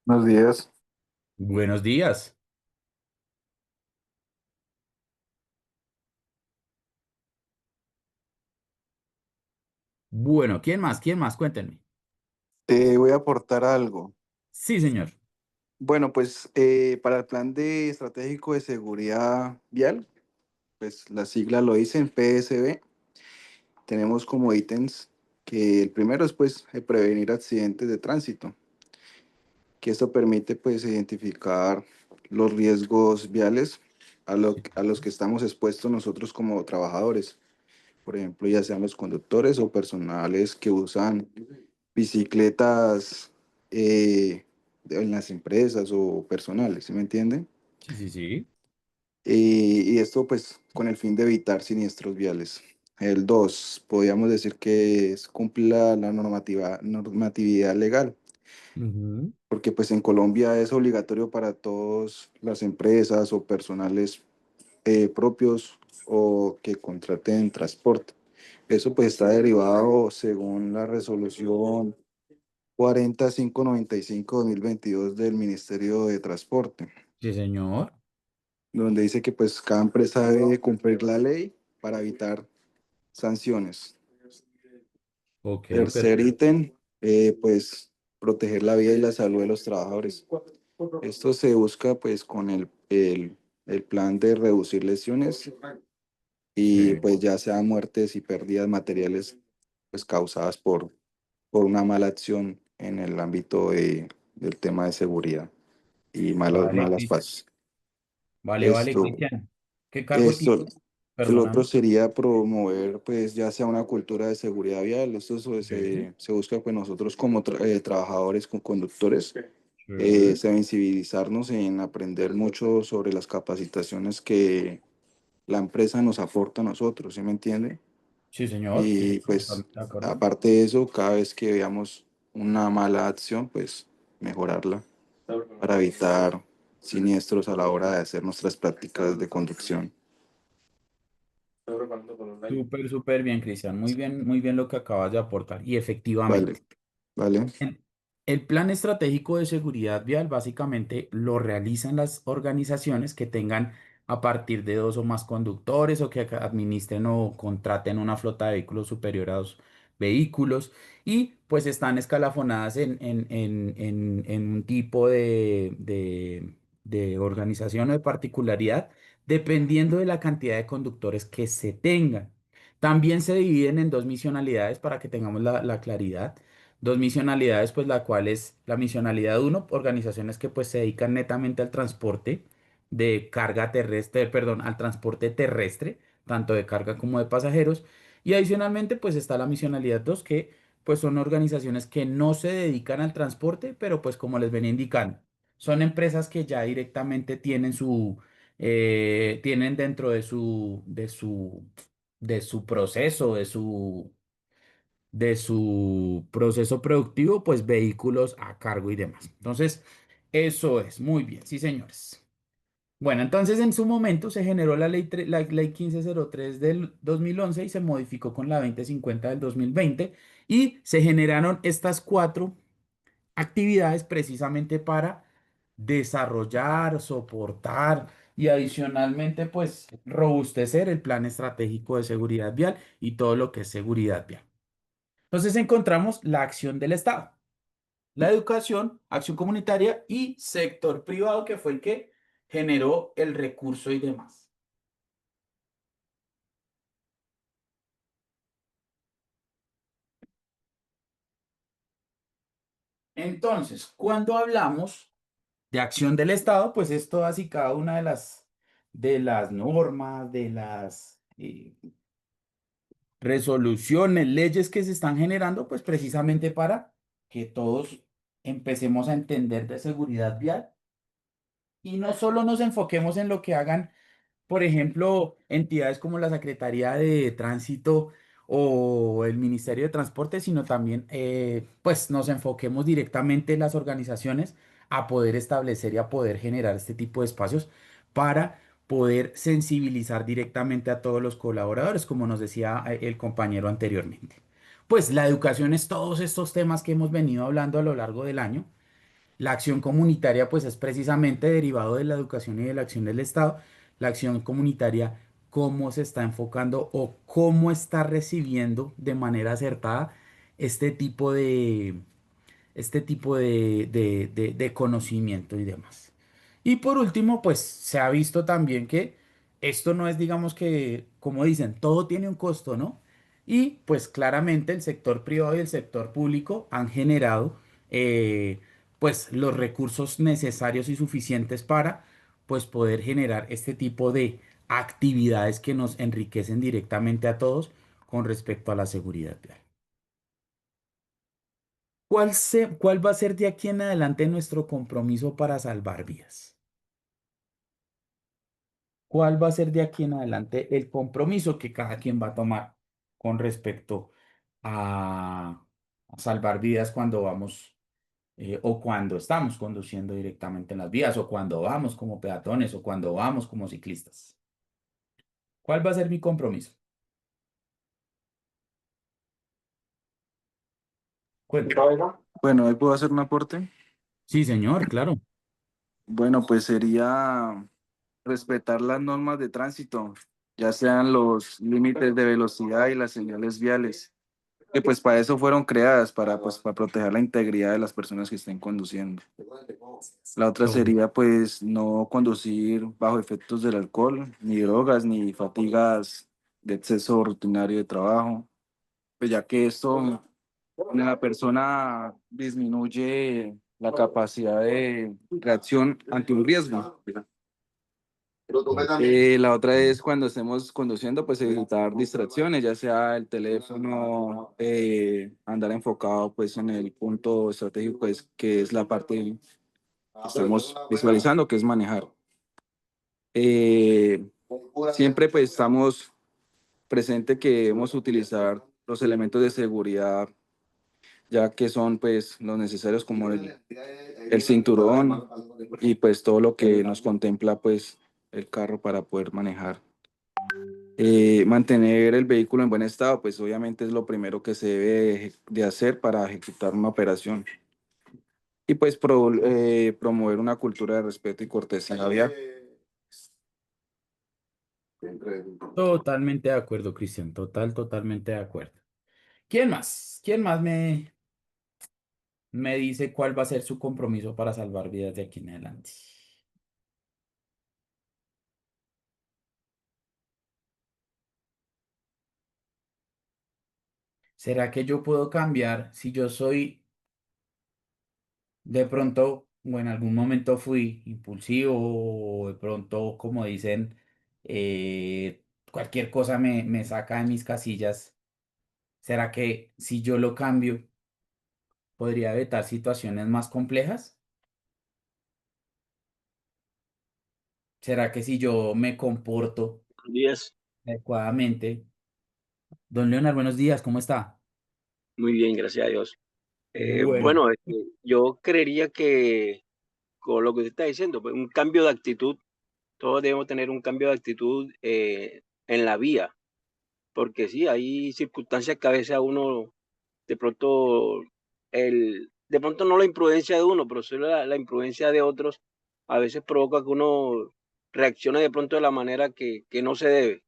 Buenos días. Buenos días. Bueno, ¿quién más? ¿Quién más? Cuéntenme. Voy a aportar algo. Sí, señor. Bueno, pues para el plan de estratégico de seguridad vial, pues la sigla lo dicen PSB, tenemos como ítems que el primero es pues prevenir accidentes de tránsito, que esto permite pues identificar los riesgos viales a los que estamos expuestos nosotros como trabajadores. Por ejemplo, ya sean los conductores o personales que usan bicicletas en las empresas o personales, ¿sí me entienden? Sí, sí, sí. Y esto pues con el fin de evitar siniestros viales. El 2 podríamos decir que cumpla la normatividad legal, Ujú. porque pues en Colombia es obligatorio para todas las empresas o personales propios o que contraten transporte. Eso pues está derivado según la resolución 40595-2022 del Ministerio de Transporte, Sí, señor. donde dice que pues cada empresa debe cumplir la ley para evitar sanciones. Ok, Tercer perfecto. ítem, pues proteger la vida y la salud de los trabajadores. Esto se busca pues con el plan de reducir lesiones y Sí. pues ya sean muertes y pérdidas materiales pues causadas por una mala acción en el ámbito del tema de seguridad y Vale, malas Cristian. pasos. Vale, vale, Esto, Cristian. ¿Qué cargo esto, tienes? el otro Perdóname. sería promover pues ya sea una cultura de seguridad vial. Esto Sí. se busca pues nosotros como trabajadores con conductores Sí. sensibilizarnos en aprender mucho sobre las capacitaciones que la empresa nos aporta a nosotros, ¿sí me entiende? Sí, señor. Sí, Y señor, pues, totalmente de acuerdo. aparte de eso, cada vez que veamos una mala acción, pues mejorarla para evitar siniestros a la hora de hacer nuestras prácticas de conducción. Súper, súper bien, Cristian. Muy bien lo que acabas de aportar. Y Vale, efectivamente. vale. El plan estratégico de seguridad vial básicamente lo realizan las organizaciones que tengan a partir de dos o más conductores o que administren o contraten una flota de vehículos superior a dos vehículos y pues están escalafonadas en un tipo de organización o de particularidad dependiendo de la cantidad de conductores que se tengan. También se dividen en dos misionalidades para que tengamos la claridad. Dos misionalidades, pues la cual es la misionalidad uno, organizaciones que pues se dedican netamente al transporte de carga terrestre, perdón, al transporte terrestre, tanto de carga como de pasajeros. Y adicionalmente pues está la misionalidad 2 que pues son organizaciones que no se dedican al transporte, pero pues como les venía indicando, son empresas que ya directamente tienen dentro de su proceso, de su proceso productivo, pues vehículos a cargo y demás. Entonces, eso es, muy bien, sí, señores. Bueno, entonces en su momento se generó la ley 1503 del 2011 y se modificó con la 2050 del 2020 y se generaron estas cuatro actividades precisamente para desarrollar, soportar y adicionalmente pues robustecer el plan estratégico de seguridad vial y todo lo que es seguridad vial. Entonces encontramos la acción del Estado, la educación, acción comunitaria y sector privado que fue el que generó el recurso y demás. Entonces, cuando hablamos de acción del Estado, pues es todas y cada una de las normas, de las resoluciones, leyes que se están generando, pues precisamente para que todos empecemos a entender de seguridad vial y no solo nos enfoquemos en lo que hagan por ejemplo, entidades como la Secretaría de Tránsito o el Ministerio de Transporte, sino también pues nos enfoquemos directamente en las organizaciones a poder establecer y a poder generar este tipo de espacios para poder sensibilizar directamente a todos los colaboradores, como nos decía el compañero anteriormente. Pues la educación es todos estos temas que hemos venido hablando a lo largo del año. La acción comunitaria, pues es precisamente derivado de la educación y de la acción del Estado. La acción comunitaria, cómo se está enfocando o cómo está recibiendo de manera acertada este tipo de, de conocimiento y demás. Y por último, pues se ha visto también que esto no es, digamos que, como dicen, todo tiene un costo, ¿no? Y pues claramente el sector privado y el sector público han generado pues los recursos necesarios y suficientes para pues poder generar este tipo de actividades que nos enriquecen directamente a todos con respecto a la seguridad vial. ¿Cuál va a ser de aquí en adelante nuestro compromiso para salvar vidas? ¿Cuál va a ser de aquí en adelante el compromiso que cada quien va a tomar con respecto a salvar vidas cuando vamos o cuando estamos conduciendo directamente en las vías o cuando vamos como peatones o cuando vamos como ciclistas? ¿Cuál va a ser mi compromiso? Cuéntame. Bueno, ¿ahí puedo hacer un aporte? Sí, señor, claro. Bueno, pues sería respetar las normas de tránsito, ya sean los límites de velocidad y las señales viales, que pues para eso fueron creadas, para pues para proteger la integridad de las personas que estén conduciendo. La otra Oh, sería pues no conducir bajo efectos del alcohol, ni drogas, ni fatigas de exceso rutinario de trabajo, pues ya que esto en la persona disminuye la capacidad de reacción ante un riesgo. La otra es cuando estemos conduciendo, pues evitar distracciones, ya sea el teléfono, andar enfocado pues en el punto estratégico, pues que es la parte que estamos visualizando, que es manejar. Eh, Siempre pues estamos presente que debemos utilizar los elementos de seguridad, ya que son pues los necesarios como el cinturón y pues todo lo que nos contempla pues el carro para poder manejar. Mantener el vehículo en buen estado, pues obviamente es lo primero que se debe de hacer para ejecutar una operación. Y pues promover una cultura de respeto y cortesía vial. totalmente de acuerdo, Cristian. Totalmente de acuerdo. ¿Quién más? ¿Quién más me dice cuál va a ser su compromiso para salvar vidas de aquí en adelante? ¿Será que yo puedo cambiar si yo soy de pronto o en algún momento fui impulsivo o de pronto, como dicen, cualquier cosa me saca de mis casillas? ¿Será que si yo lo cambio podría evitar situaciones más complejas? ¿Será que si yo me comporto Días, adecuadamente? Don Leonard, buenos días, ¿cómo está? muy bien, gracias a Dios. Bueno, Bueno, yo creería que con lo que usted está diciendo, pues un cambio de actitud, todos debemos tener un cambio de actitud en la vía, porque sí, hay circunstancias que a veces a uno, de pronto, de pronto no la imprudencia de uno, pero sí la imprudencia de otros, a veces provoca que uno reaccione de pronto de la manera que no se debe.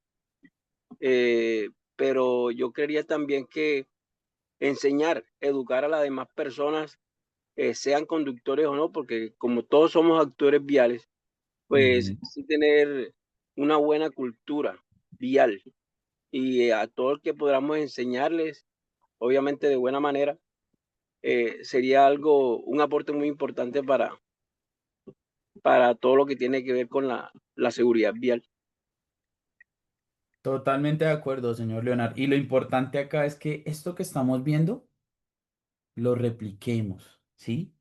Pero yo creería también que enseñar, educar a las demás personas, sean conductores o no, porque como todos somos actores viales, pues ujú, sí tener una buena cultura vial y a todo el que podamos enseñarles, obviamente de buena manera, sería algo, un aporte muy importante para todo lo que tiene que ver con la seguridad vial. totalmente de acuerdo, señor Leonard. Y lo importante acá es que esto que estamos viendo lo repliquemos, ¿sí?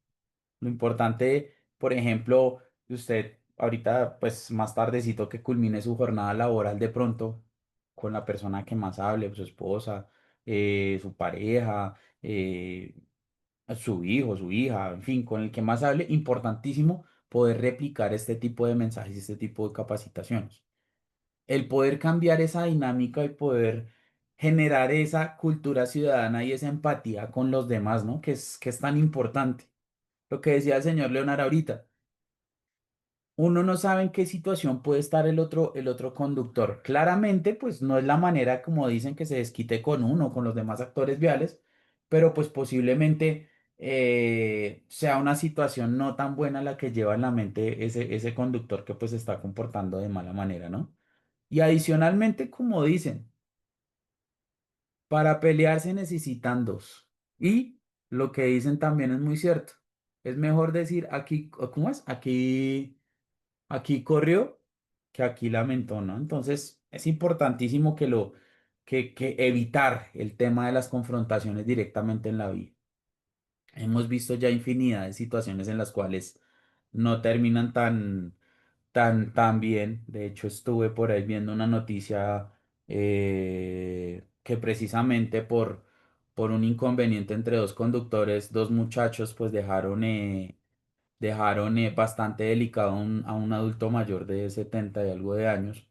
Lo importante, por ejemplo, que usted ahorita, pues más tardecito que culmine su jornada laboral de pronto, con la persona que más hable, su esposa, su pareja, su hijo, su hija, en fin, con el que más hable, importantísimo poder replicar este tipo de mensajes, este tipo de capacitaciones. El poder cambiar esa dinámica y poder generar esa cultura ciudadana y esa empatía con los demás, ¿no? Que es tan importante. Lo que decía el señor Leonardo ahorita, uno no sabe en qué situación puede estar el otro conductor. Claramente, pues no es la manera como dicen que se desquite con uno, con los demás actores viales, pero pues posiblemente sea una situación no tan buena la que lleva en la mente ese conductor que pues se está comportando de mala manera, ¿no? Y adicionalmente, como dicen, para pelear se necesitan dos. Y lo que dicen también es muy cierto. Es mejor decir aquí, ¿cómo es? Aquí corrió que aquí lamentó, ¿no? Entonces es importantísimo que evitar el tema de las confrontaciones directamente en la vía. Hemos visto ya infinidad de situaciones en las cuales no terminan tan bien. De hecho, estuve por ahí viendo una noticia que precisamente por un inconveniente entre dos conductores, dos muchachos, pues dejaron bastante delicado a un adulto mayor de 70 y algo de años,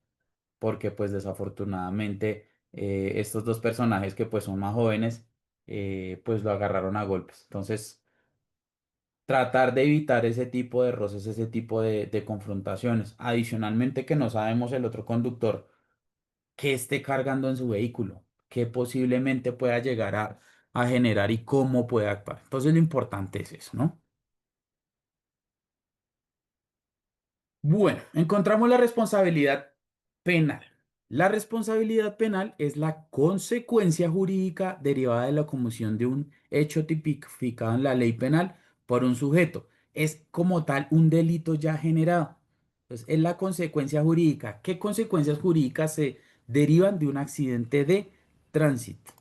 porque pues desafortunadamente estos dos personajes que pues son más jóvenes, pues lo agarraron a golpes. Entonces, tratar de evitar ese tipo de roces, ese tipo de confrontaciones. Adicionalmente que no sabemos el otro conductor qué esté cargando en su vehículo, qué posiblemente pueda llegar a generar y cómo puede actuar. Entonces, lo importante es eso, ¿no? Bueno, encontramos la responsabilidad penal. La responsabilidad penal es la consecuencia jurídica derivada de la comisión de un hecho tipificado en la ley penal por un sujeto. Es como tal un delito ya generado. Entonces, es la consecuencia jurídica. ¿Qué consecuencias jurídicas se derivan de un accidente de tránsito?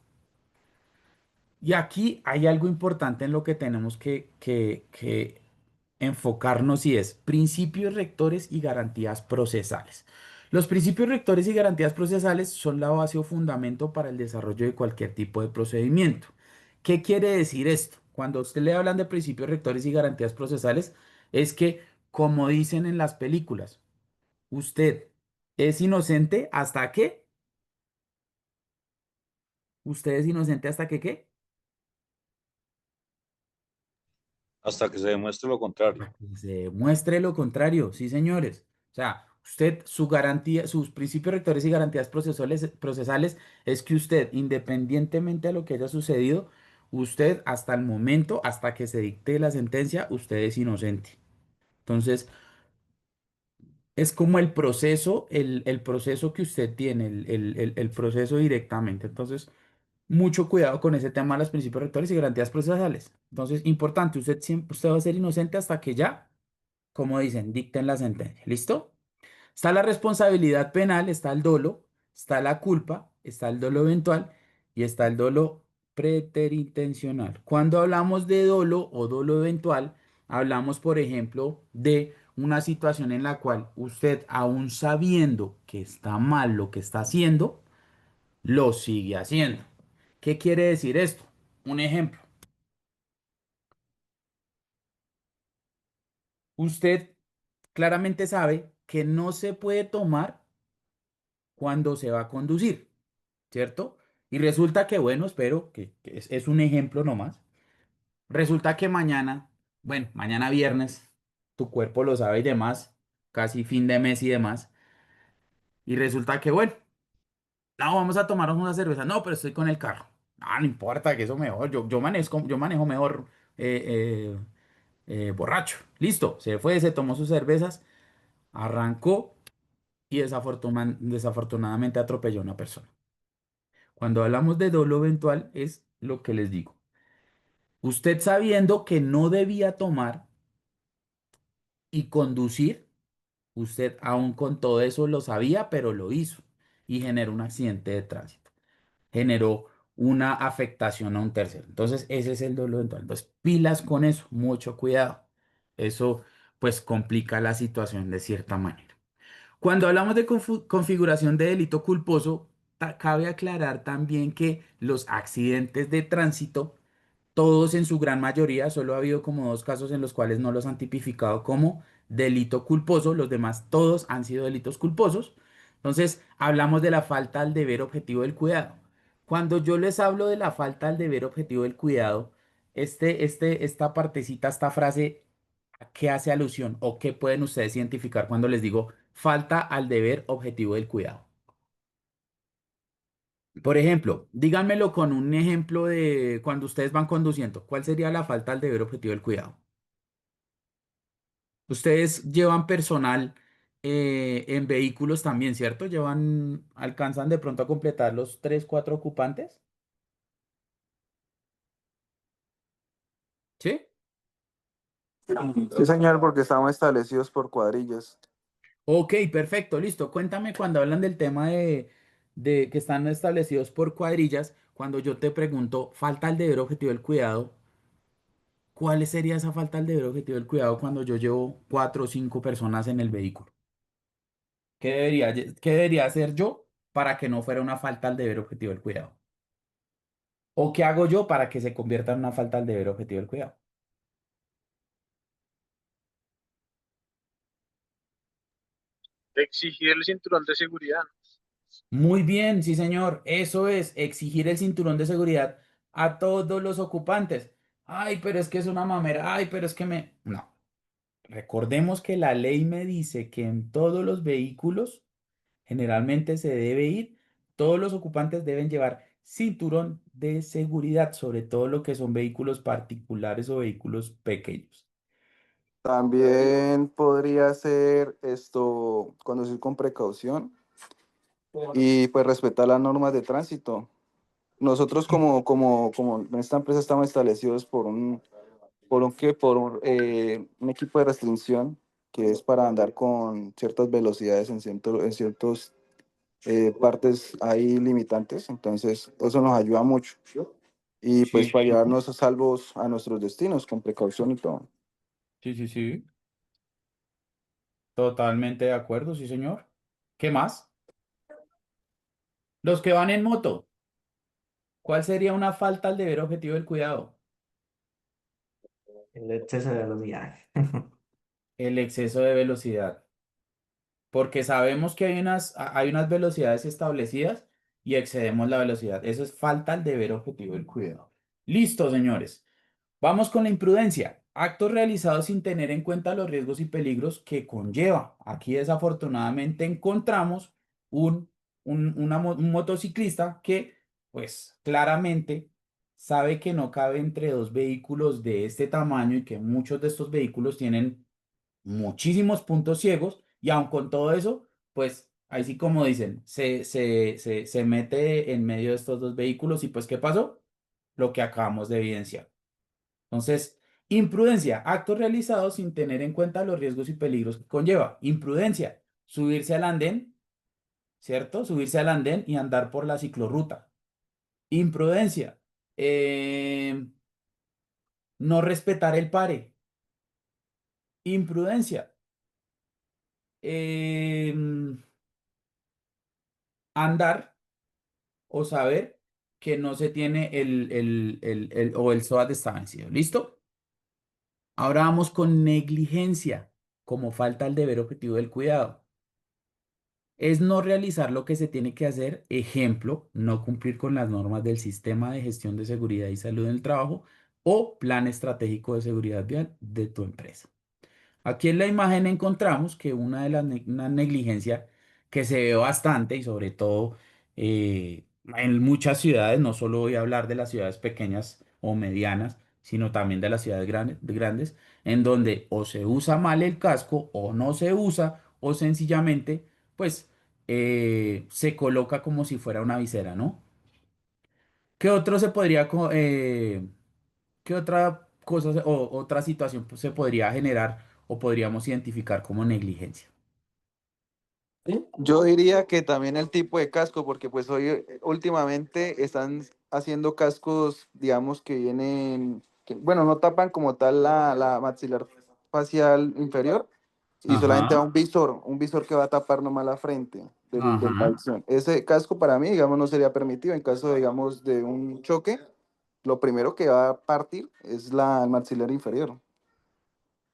Y aquí hay algo importante en lo que tenemos que enfocarnos y es principios rectores y garantías procesales. Los principios rectores y garantías procesales son la base o fundamento para el desarrollo de cualquier tipo de procedimiento. ¿Qué quiere decir esto? Cuando a usted le hablan de principios rectores y garantías procesales, es que, como dicen en las películas, usted es inocente hasta que, usted es inocente hasta que, ¿qué? hasta que se demuestre lo contrario. Que se demuestre lo contrario, sí, señores. O sea, usted, su garantía, sus principios rectores y garantías procesales es que usted, independientemente de lo que haya sucedido, usted hasta el momento, hasta que se dicte la sentencia, usted es inocente. Entonces, es como el proceso que usted tiene, el proceso directamente. Entonces, mucho cuidado con ese tema de los principios rectores y garantías procesales. Entonces, importante, usted va a ser inocente hasta que ya, como dicen, dicten la sentencia. ¿Listo? Está la responsabilidad penal, está el dolo, está la culpa, está el dolo eventual y está el dolo preterintencional. Cuando hablamos de dolo o dolo eventual, hablamos, por ejemplo, de una situación en la cual usted, aún sabiendo que está mal lo que está haciendo, lo sigue haciendo. ¿Qué quiere decir esto? Un ejemplo. Usted claramente sabe que no se puede tomar cuando se va a conducir, ¿cierto? Y resulta que, bueno, espero que es un ejemplo nomás. Resulta que mañana, bueno, mañana viernes, tu cuerpo lo sabe y demás, casi fin de mes y demás. Y resulta que, bueno, no, vamos a tomarnos una cerveza. No, pero estoy con el carro. No, no importa, que eso mejor. Yo manejo mejor borracho. Listo, se fue, se tomó sus cervezas, arrancó y desafortunadamente atropelló a una persona. Cuando hablamos de dolo eventual es lo que les digo. Usted sabiendo que no debía tomar y conducir, usted aún con todo eso lo sabía, pero lo hizo y generó un accidente de tránsito. Generó una afectación a un tercero. Entonces, ese es el dolo eventual. Entonces, pilas con eso, mucho cuidado. Eso pues complica la situación de cierta manera. Cuando hablamos de configuración de delito culposo, cabe aclarar también que los accidentes de tránsito, todos en su gran mayoría, solo ha habido como dos casos en los cuales no los han tipificado como delito culposo, los demás todos han sido delitos culposos. Entonces, hablamos de la falta al deber objetivo del cuidado. Cuando yo les hablo de la falta al deber objetivo del cuidado, esta partecita, esta frase, ¿a qué hace alusión o qué pueden ustedes identificar cuando les digo falta al deber objetivo del cuidado? Por ejemplo, díganmelo con un ejemplo de cuando ustedes van conduciendo. ¿Cuál sería la falta al deber objetivo del cuidado? Ustedes llevan personal en vehículos también, ¿cierto? ¿Alcanzan de pronto a completar los tres, cuatro ocupantes? ¿Sí? Sí, señor, porque estamos establecidos por cuadrillas. Ok, perfecto, listo. Cuéntame cuando hablan del tema de que están establecidos por cuadrillas, cuando yo te pregunto falta al deber objetivo del cuidado, ¿cuál sería esa falta al deber objetivo del cuidado cuando yo llevo cuatro o cinco personas en el vehículo? ¿Qué debería hacer yo para que no fuera una falta al deber objetivo del cuidado? ¿O qué hago yo para que se convierta en una falta al deber objetivo del cuidado? Exigir el cinturón de seguridad. Muy bien, sí, señor. Eso es exigir el cinturón de seguridad a todos los ocupantes. Ay, pero es que es una mamera. Ay, pero es que me... No. Recordemos que la ley me dice que en todos los vehículos generalmente se debe ir, todos los ocupantes deben llevar cinturón de seguridad, sobre todo lo que son vehículos particulares o vehículos pequeños. También podría ser esto, conducir con precaución y pues respetar las normas de tránsito. Nosotros como en esta empresa estamos establecidos por un equipo de restricción que es para andar con ciertas velocidades en ciertos partes ahí limitantes, entonces eso nos ayuda mucho y pues Sí, para llevarnos a salvos a nuestros destinos con precaución y todo. sí, sí, sí. Totalmente de acuerdo, sí, señor. ¿Qué más? Los que van en moto. ¿Cuál sería una falta al deber objetivo del cuidado? El exceso de velocidad. El exceso de velocidad. Porque sabemos que hay unas velocidades establecidas y excedemos la velocidad. Eso es falta al deber objetivo del cuidado. Listo, señores. Vamos con la imprudencia. Actos realizados sin tener en cuenta los riesgos y peligros que conlleva. Aquí desafortunadamente encontramos un motociclista que, pues claramente sabe que no cabe entre dos vehículos de este tamaño y que muchos de estos vehículos tienen muchísimos puntos ciegos y aun con todo eso, pues ahí sí como dicen, se mete en medio de estos dos vehículos y pues ¿qué pasó? Lo que acabamos de evidenciar. Entonces, imprudencia, actos realizados sin tener en cuenta los riesgos y peligros que conlleva. Imprudencia, subirse al andén, ¿cierto? Subirse al andén y andar por la ciclorruta. Imprudencia, eh, no respetar el pare. Imprudencia, eh, andar o saber que no se tiene o el SOAT está vencido. ¿Listo? Ahora vamos con negligencia, como falta al deber objetivo del cuidado. Es no realizar lo que se tiene que hacer, ejemplo, no cumplir con las normas del sistema de gestión de seguridad y salud en el trabajo o plan estratégico de seguridad vial de tu empresa. Aquí en la imagen encontramos que una negligencia que se ve bastante y sobre todo en muchas ciudades, no solo voy a hablar de las ciudades pequeñas o medianas, sino también de las ciudades grandes, en donde o se usa mal el casco o no se usa o sencillamente pues se coloca como si fuera una visera, ¿no? ¿Qué otro se podría, qué otra cosa o otra situación pues, se podría generar o podríamos identificar como negligencia? Yo diría que también el tipo de casco, porque pues hoy últimamente están haciendo cascos, digamos, que vienen, bueno, no tapan como tal la maxilar facial inferior y solamente Ajá. da un visor que va a tapar nomás la frente. de la Ajá. acción. Ese casco para mí, digamos, no sería permitido en caso, digamos, de un choque. Lo primero que va a partir es el maxilar inferior.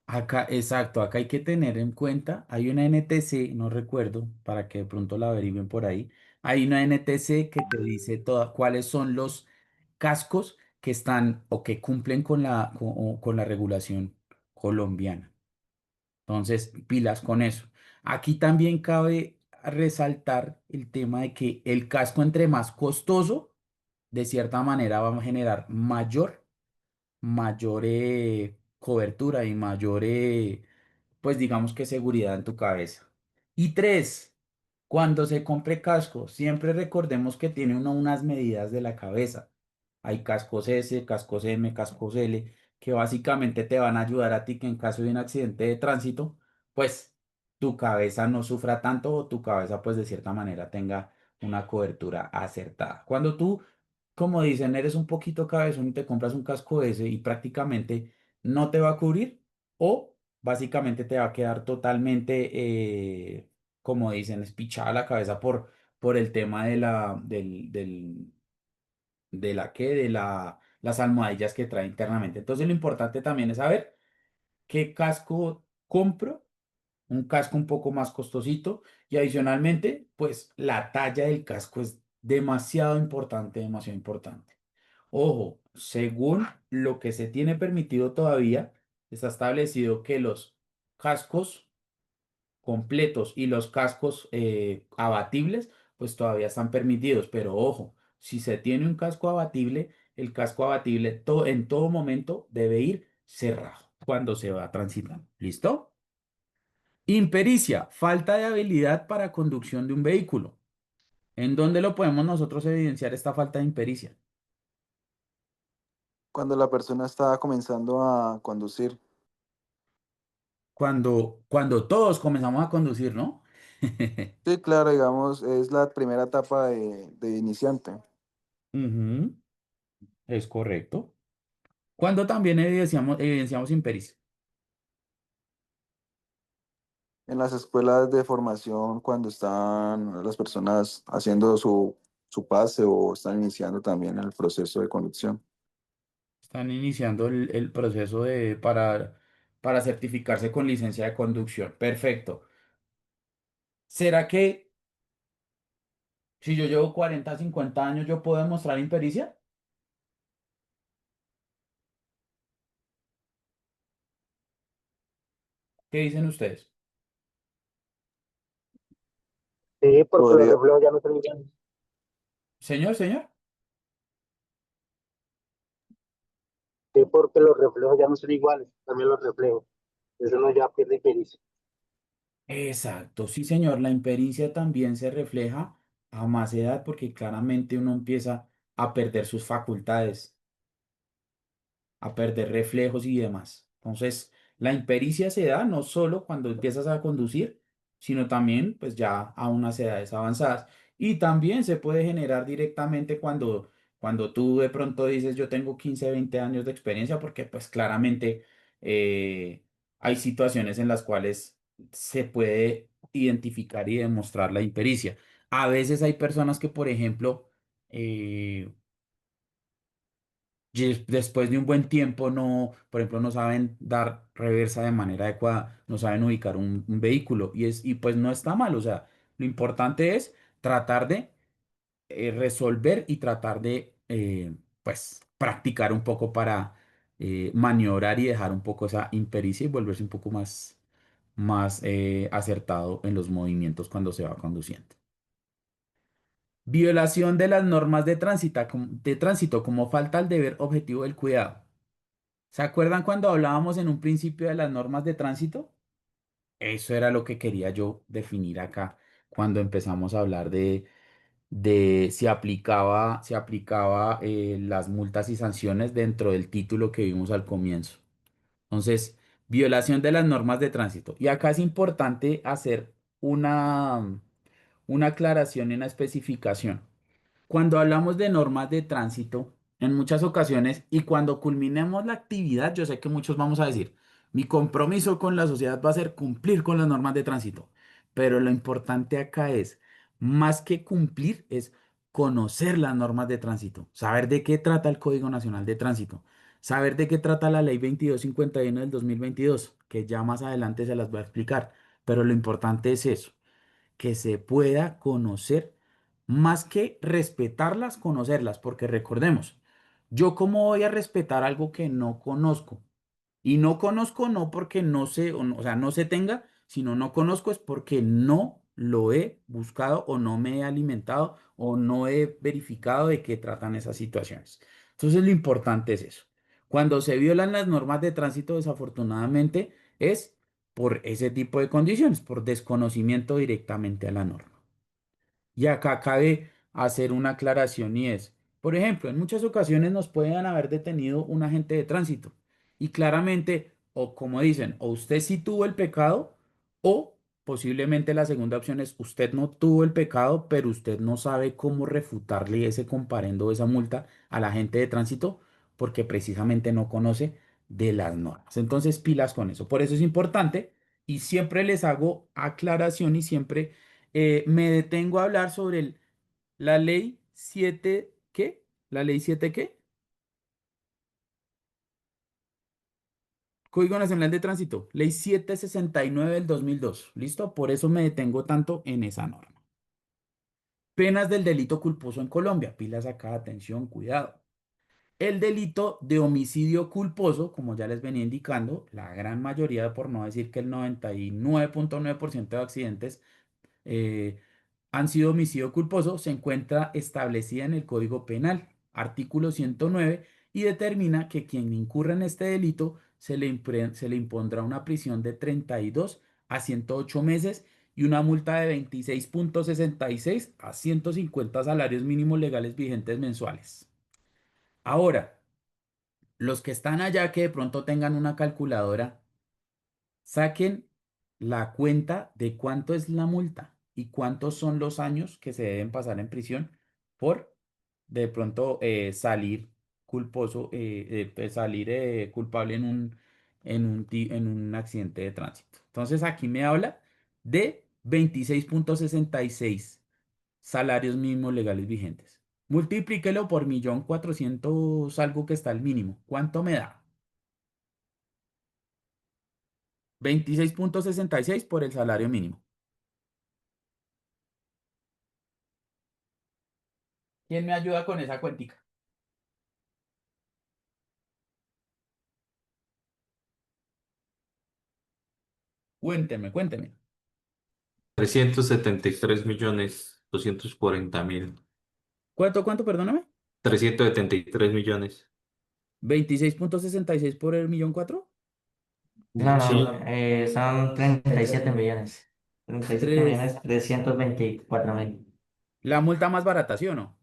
Acá, exacto, acá hay que tener en cuenta, hay una NTC, no recuerdo, para que de pronto la averigüen por ahí. Hay una NTC que te dice cuáles son los cascos que están o que cumplen con la regulación colombiana. Entonces, pilas con eso. Aquí también cabe resaltar el tema de que el casco entre más costoso, de cierta manera va a generar mayor cobertura y mayor, pues digamos que seguridad en tu cabeza. Y tres, cuando se compre casco, siempre recordemos que tiene uno unas medidas de la cabeza. Hay cascos S, cascos M, cascos L, que básicamente te van a ayudar a ti que en caso de un accidente de tránsito, pues tu cabeza no sufra tanto o tu cabeza pues de cierta manera tenga una cobertura acertada. Cuando tú, como dicen, eres un poquito cabezón y te compras un casco S y prácticamente no te va a cubrir o básicamente te va a quedar totalmente, como dicen, espichada la cabeza por el tema de la que, las almohadillas que trae internamente. Entonces lo importante también es saber qué casco compro, un casco un poco más costosito y adicionalmente, pues la talla del casco es demasiado importante, demasiado importante. Ojo, según lo que se tiene permitido todavía, está establecido que los cascos completos y los cascos abatibles, pues todavía están permitidos. Pero ojo, si se tiene un casco abatible, el casco abatible en todo momento debe ir cerrado cuando se va transitando. ¿Listo? Impericia, falta de habilidad para conducción de un vehículo. ¿En dónde lo podemos nosotros evidenciar esta falta de impericia? Cuando la persona está comenzando a conducir. Cuando todos comenzamos a conducir, ¿no? Sí, claro, digamos, es la primera etapa de iniciante. Ujú, es correcto. Cuando también evidenciamos impericia. En las escuelas de formación, cuando están las personas haciendo su pase o están iniciando también el proceso de conducción. Están iniciando el proceso para certificarse con licencia de conducción. Perfecto. ¿Será que si yo llevo 40, 50 años, yo puedo demostrar impericia? ¿Qué dicen ustedes? Sí, porque los Podría, reflejos ya no son iguales. Señor, señor. Sí, porque los reflejos ya no son iguales, también los reflejos. Eso no ya pierde pericia. Exacto, sí, señor. La impericia también se refleja a más edad porque claramente uno empieza a perder sus facultades, a perder reflejos y demás. Entonces, la impericia se da no solo cuando empiezas a conducir, sino también pues ya a unas edades avanzadas. Y también se puede generar directamente cuando tú de pronto dices yo tengo 15 20 años de experiencia, porque pues claramente hay situaciones en las cuales se puede identificar y demostrar la impericia. A veces hay personas que, por ejemplo, después de un buen tiempo no, por ejemplo, no saben dar reversa de manera adecuada, no saben ubicar un vehículo y pues no está mal, o sea, lo importante es tratar de resolver y tratar de pues practicar un poco para maniobrar y dejar un poco esa impericia y volverse un poco más acertado en los movimientos cuando se va conduciendo. Violación de las normas de tránsito como falta al deber objetivo del cuidado. ¿Se acuerdan cuando hablábamos en un principio de las normas de tránsito? Eso era lo que quería yo definir acá cuando empezamos a hablar de si aplicaba las multas y sanciones dentro del título que vimos al comienzo. Entonces, violación de las normas de tránsito. Y acá es importante hacer una aclaración y una especificación. Cuando hablamos de normas de tránsito, en muchas ocasiones y cuando culminemos la actividad, yo sé que muchos vamos a decir, mi compromiso con la sociedad va a ser cumplir con las normas de tránsito, pero lo importante acá es más que cumplir, es conocer las normas de tránsito, saber de qué trata el Código Nacional de Tránsito, saber de qué trata la Ley 2251 del 2022, que ya más adelante se las voy a explicar, pero lo importante es eso, que se pueda conocer más que respetarlas, conocerlas, porque recordemos, yo cómo voy a respetar algo que no conozco. Y no conozco no porque no sé, o sea, no se tenga, sino no conozco es porque no lo he buscado o no me he alimentado o no he verificado de qué tratan esas situaciones. Entonces, lo importante es eso. Cuando se violan las normas de tránsito, desafortunadamente, es por ese tipo de condiciones, por desconocimiento directamente a la norma. Y acá cabe hacer una aclaración y es, por ejemplo, en muchas ocasiones nos pueden haber detenido un agente de tránsito y claramente, o como dicen, o usted sí tuvo el pecado o posiblemente la segunda opción es usted no tuvo el pecado, pero usted no sabe cómo refutarle ese comparendo o esa multa al agente de tránsito porque precisamente no conoce de las normas. Entonces, pilas con eso. Por eso es importante y siempre les hago aclaración y siempre me detengo a hablar sobre la ley 7 ¿qué? ¿La ley 7 qué? Código Nacional de Tránsito, ley 769 del 2002. ¿Listo? Por eso me detengo tanto en esa norma. Penas del delito culposo en Colombia. Pilas acá, atención, cuidado. El delito de homicidio culposo, como ya les venía indicando, la gran mayoría, por no decir que el 99.9% de accidentes eh, han sido homicidio culposo, se encuentra establecida en el Código Penal, artículo 109, y determina que quien incurra en este delito se le impondrá una prisión de 32 a 108 meses y una multa de 26.66 a 150 salarios mínimos legales vigentes mensuales. Ahora, los que están allá que de pronto tengan una calculadora, saquen la cuenta de cuánto es la multa y cuántos son los años que se deben pasar en prisión por de pronto salir culposo, salir culpable en un accidente de tránsito. Entonces aquí me habla de 26.66 salarios mínimos legales vigentes. Multiplíquelo por 1.400.000 algo que está el mínimo. ¿Cuánto me da? 26.66 por el salario mínimo. ¿Quién me ayuda con esa cuentica? Cuénteme, cuénteme. 373.240.000. ¿Cuánto, perdóname? 373 millones. 26.66 por el 1.400.000. No, no, Sí. son 37 millones. 37 Tres. millones 324 mil. La multa más barata, ¿sí o no?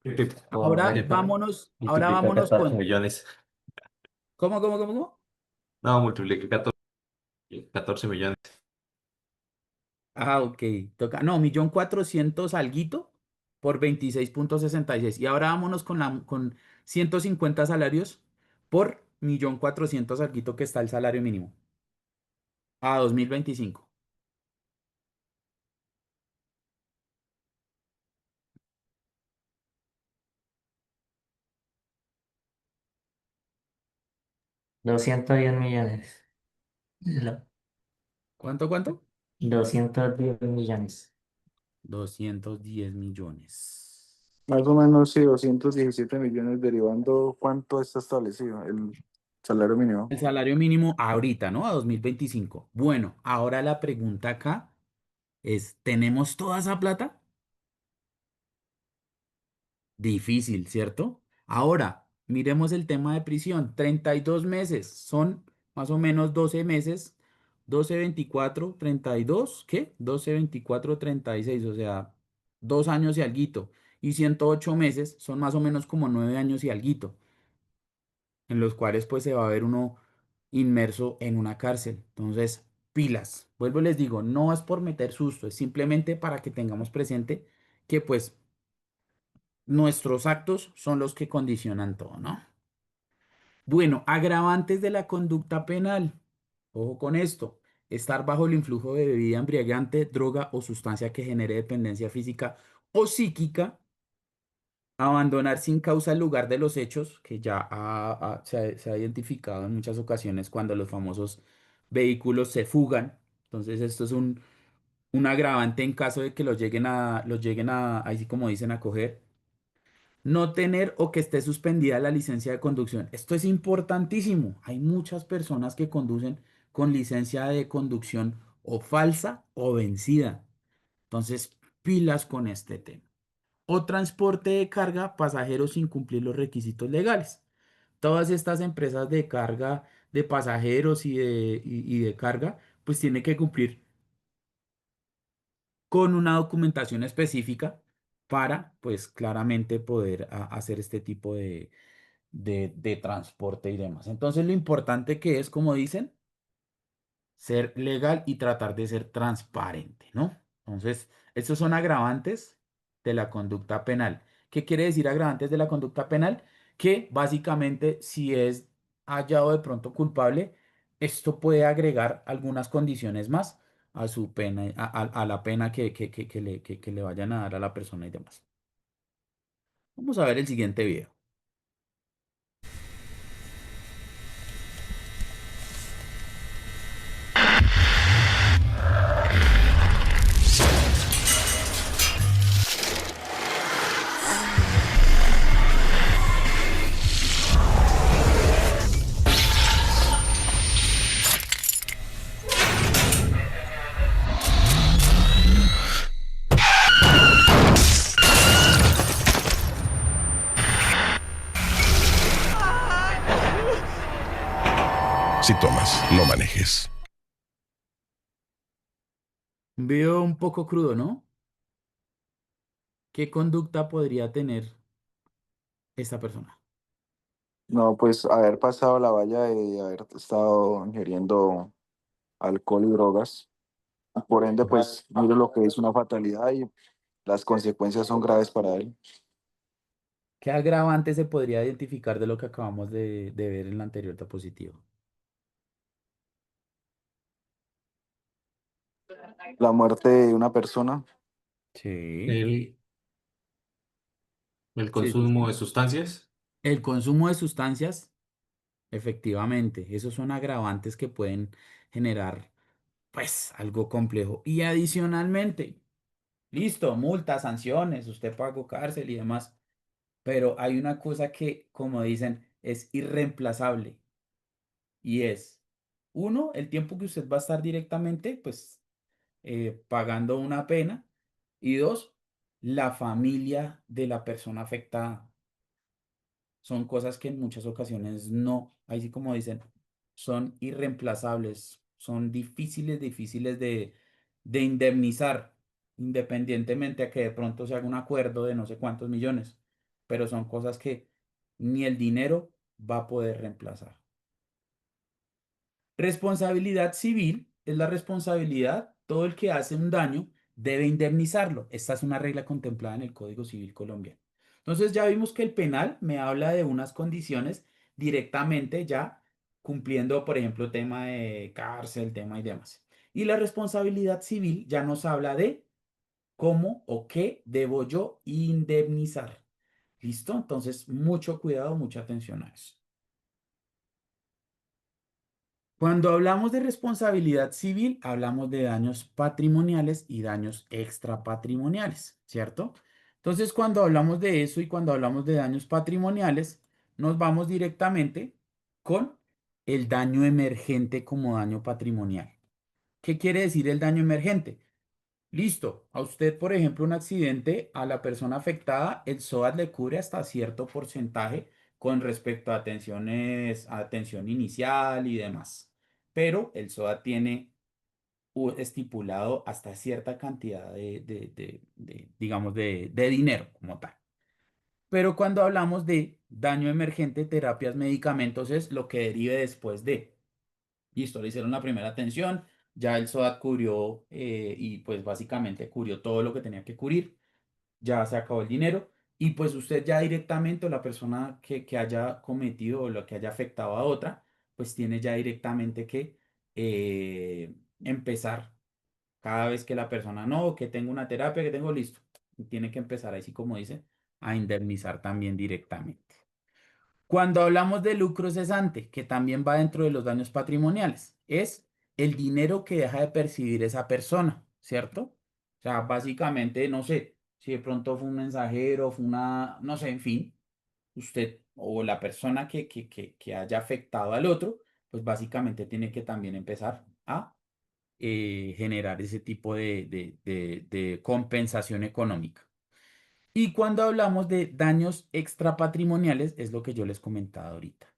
Sí. Correcto. Ahora Multiplica vámonos 14 con. millones. ¿Cómo? No, multiplica 14 millones. Ah, ok. Toca. No, 1.400.000 alguito por 26.66. Y ahora vámonos con 150 salarios por 1.400.000 alguito que está el salario mínimo. A 2025. 210 millones. No. ¿Cuánto? 210 millones. 210 millones. Más o menos, sí, 217 millones derivando cuánto está establecido el salario mínimo. El salario mínimo ahorita, ¿no? A 2025. Bueno, ahora la pregunta acá es, ¿tenemos toda esa plata? Difícil, ¿cierto? Ahora, miremos el tema de prisión. 32 meses, son más o menos 12 meses. 12, 24, 32, ¿qué? 12, 24, 36, o sea, 2 años y alguito. Y 108 meses son más o menos como 9 años y alguito, en los cuales pues se va a ver uno inmerso en una cárcel. Entonces, pilas. Vuelvo y les digo, no es por meter susto, es simplemente para que tengamos presente que pues nuestros actos son los que condicionan todo, ¿no? Bueno, agravantes de la conducta penal. Ojo con esto. estar bajo el influjo de bebida embriagante, droga o sustancia que genere dependencia física o psíquica, abandonar sin causa el lugar de los hechos, que ya se ha identificado en muchas ocasiones cuando los famosos vehículos se fugan. Entonces, esto es un agravante en caso de que los lleguen a, así como dicen, a coger. No tener o que esté suspendida la licencia de conducción. Esto es importantísimo. Hay muchas personas que conducen con licencia de conducción o falsa o vencida. Entonces, pilas con este tema. O transporte de carga pasajeros sin cumplir los requisitos legales. Todas estas empresas de carga de pasajeros y de carga, pues tienen que cumplir con una documentación específica para, pues claramente poder hacer este tipo de transporte y demás. Entonces, lo importante que es, como dicen, ser legal y tratar de ser transparente, ¿no? Entonces, estos son agravantes de la conducta penal. ¿Qué quiere decir agravantes de la conducta penal? Que básicamente si es hallado de pronto culpable, esto puede agregar algunas condiciones más a su pena, a la pena que le vayan a dar a la persona y demás. Vamos a ver el siguiente video. Si tomas, no manejes. Un video un poco crudo, ¿no? ¿Qué conducta podría tener esta persona? No, pues haber pasado la valla de haber estado ingiriendo alcohol y drogas. Por ende, pues mire lo que es una fatalidad y las consecuencias son graves para él. ¿Qué agravante se podría identificar de lo que acabamos de ver en la anterior diapositiva? La muerte de una persona. Sí, El sí, sí, consumo sí. de sustancias. El consumo de sustancias, efectivamente, esos son agravantes que pueden generar, pues, algo complejo. Y adicionalmente, listo, multas, sanciones, usted pagó cárcel y demás, pero hay una cosa que, como dicen, es irreemplazable y es, uno, el tiempo que usted va a estar directamente, pues, pagando una pena y dos, la familia de la persona afectada. Son cosas que en muchas ocasiones no, así como dicen, son irreemplazables, son difíciles de indemnizar, independientemente a que de pronto se haga un acuerdo de no sé cuántos millones, pero son cosas que ni el dinero va a poder reemplazar. Responsabilidad civil es la responsabilidad, todo el que hace un daño debe indemnizarlo. Esta es una regla contemplada en el Código Civil colombiano. Entonces ya vimos que el penal me habla de unas condiciones directamente ya cumpliendo, por ejemplo, tema de cárcel, tema y demás. Y la responsabilidad civil ya nos habla de cómo o qué debo yo indemnizar. ¿Listo? Entonces, mucho cuidado, mucha atención a eso. Cuando hablamos de responsabilidad civil, hablamos de daños patrimoniales y daños extrapatrimoniales, ¿cierto? Entonces, cuando hablamos de eso y cuando hablamos de daños patrimoniales, nos vamos directamente con el daño emergente como daño patrimonial. ¿Qué quiere decir el daño emergente? Listo, a usted, por ejemplo, un accidente, a la persona afectada, el SOAT le cubre hasta cierto porcentaje con respecto a atención inicial y demás. Pero el SOAT tiene estipulado hasta cierta cantidad digamos, de dinero como tal. Pero cuando hablamos de daño emergente, terapias, medicamentos, es lo que derive después de. Listo, le hicieron la primera atención, ya el SOAT cubrió y pues básicamente cubrió todo lo que tenía que cubrir, ya se acabó el dinero y pues usted ya directamente o la persona que haya cometido o lo que haya afectado a otra, pues tiene ya directamente que empezar cada vez que la persona, no, que tengo una terapia, que tengo listo, y tiene que empezar así como dice, a indemnizar también directamente. Cuando hablamos de lucro cesante, que también va dentro de los daños patrimoniales, es el dinero que deja de percibir esa persona, ¿cierto? O sea, básicamente, no sé, si de pronto fue un mensajero, fue una, no sé, en fin, usted o la persona que haya afectado al otro, pues básicamente tiene que también empezar a generar ese tipo de compensación económica. Y cuando hablamos de daños extrapatrimoniales, es lo que yo les comentaba ahorita.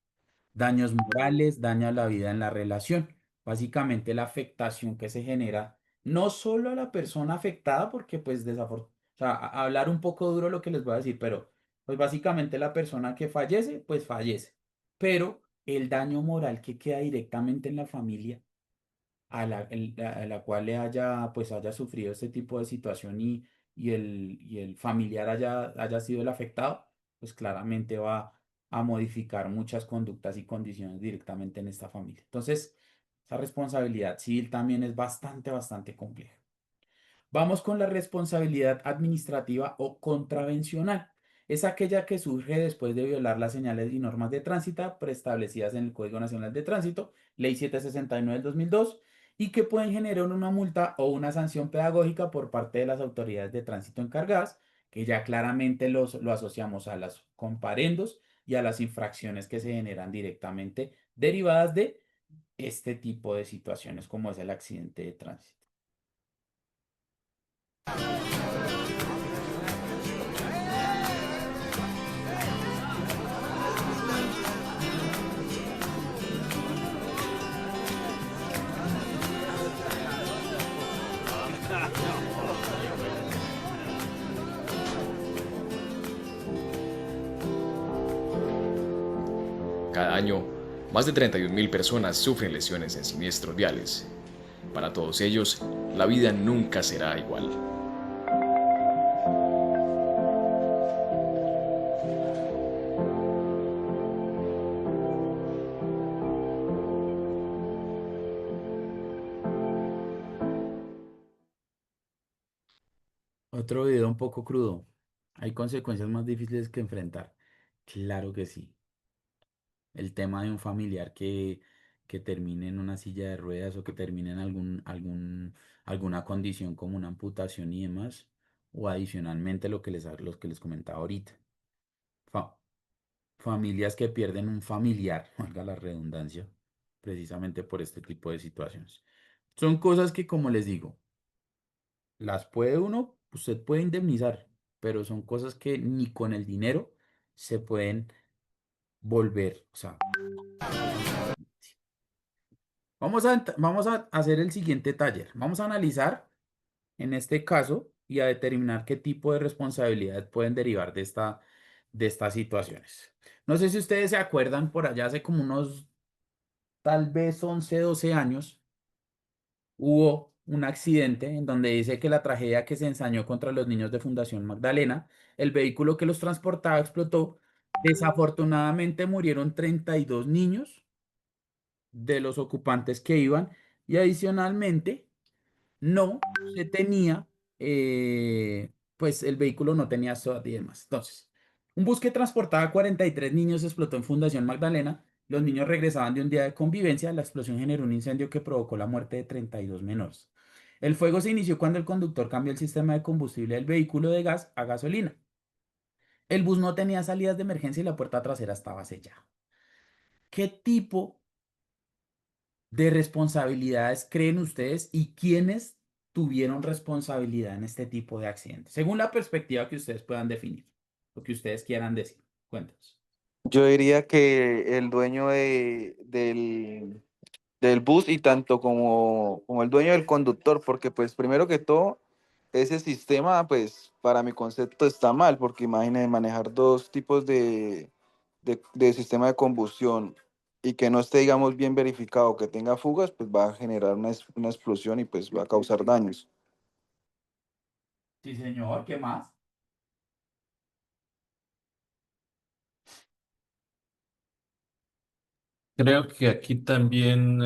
Daños morales, daño a la vida en la relación. Básicamente la afectación que se genera no solo a la persona afectada, porque pues desafortunadamente, o sea, hablar un poco duro lo que les voy a decir, pero pues básicamente la persona que fallece, pues fallece. Pero el daño moral que queda directamente en la familia a la cual le haya, pues haya sufrido este tipo de situación y el familiar haya sido el afectado, pues claramente va a modificar muchas conductas y condiciones directamente en esta familia. Entonces, esa responsabilidad civil también es bastante compleja. Vamos con la responsabilidad administrativa o contravencional. Es aquella que surge después de violar las señales y normas de tránsito preestablecidas en el Código Nacional de Tránsito, Ley 769 del 2002, y que pueden generar una multa o una sanción pedagógica por parte de las autoridades de tránsito encargadas, que ya claramente lo asociamos a los comparendos y a las infracciones que se generan directamente derivadas de este tipo de situaciones como es el accidente de tránsito. Cada año, más de 31.000 personas sufren lesiones en siniestros viales. Para todos ellos, la vida nunca será igual. Otro video un poco crudo. Hay consecuencias más difíciles que enfrentar. Claro que sí. El tema de un familiar que termine en una silla de ruedas o que termine en alguna condición como una amputación y demás. O adicionalmente los que les comentaba ahorita. Fa- Familias que pierden un familiar, valga la redundancia, precisamente por este tipo de situaciones. Son cosas que, como les digo, las puede uno, usted puede indemnizar, pero son cosas que ni con el dinero se pueden volver. O sea, vamos a hacer el siguiente taller. Vamos a analizar en este caso y a determinar qué tipo de responsabilidades pueden derivar de estas situaciones. No sé si ustedes se acuerdan por allá hace como unos tal vez 11 12 años hubo un accidente en donde dice que la tragedia que se ensañó contra los niños de Fundación Magdalena, el vehículo que los transportaba explotó. Desafortunadamente murieron 32 niños de los ocupantes que iban y adicionalmente no se tenía, pues el vehículo no tenía SOAT y demás. Entonces, un bus que transportaba a 43 niños explotó en Fundación Magdalena. Los niños regresaban de un día de convivencia. La explosión generó un incendio que provocó la muerte de 32 menores. El fuego se inició cuando el conductor cambió el sistema de combustible del vehículo de gas a gasolina. El bus no tenía salidas de emergencia y la puerta trasera estaba sellada. ¿Qué tipo de responsabilidades creen ustedes y quiénes tuvieron responsabilidad en este tipo de accidentes? Según la perspectiva que ustedes puedan definir, lo que ustedes quieran decir. Cuéntanos. Yo diría que el dueño del bus y tanto como el dueño del conductor, porque pues primero que todo, ese sistema pues para mi concepto está mal, porque imagínense manejar dos tipos de sistema de combustión y que no esté, digamos, bien verificado, que tenga fugas, pues va a generar una explosión y pues va a causar daños. Sí, señor, ¿qué más? Creo que aquí también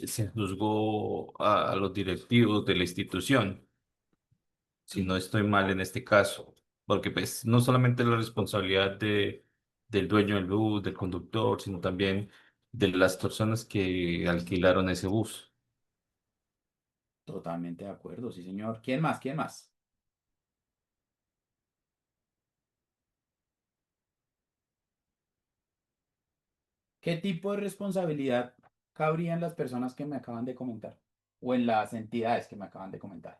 se juzgó a los directivos de la institución, si no estoy mal en este caso, porque pues no solamente la responsabilidad del dueño del bus, del conductor, sino también de las personas que alquilaron ese bus. Totalmente de acuerdo, sí, señor. ¿Quién más? ¿Quién más? ¿Qué tipo de responsabilidad cabría en las personas que me acaban de comentar? O en las entidades que me acaban de comentar.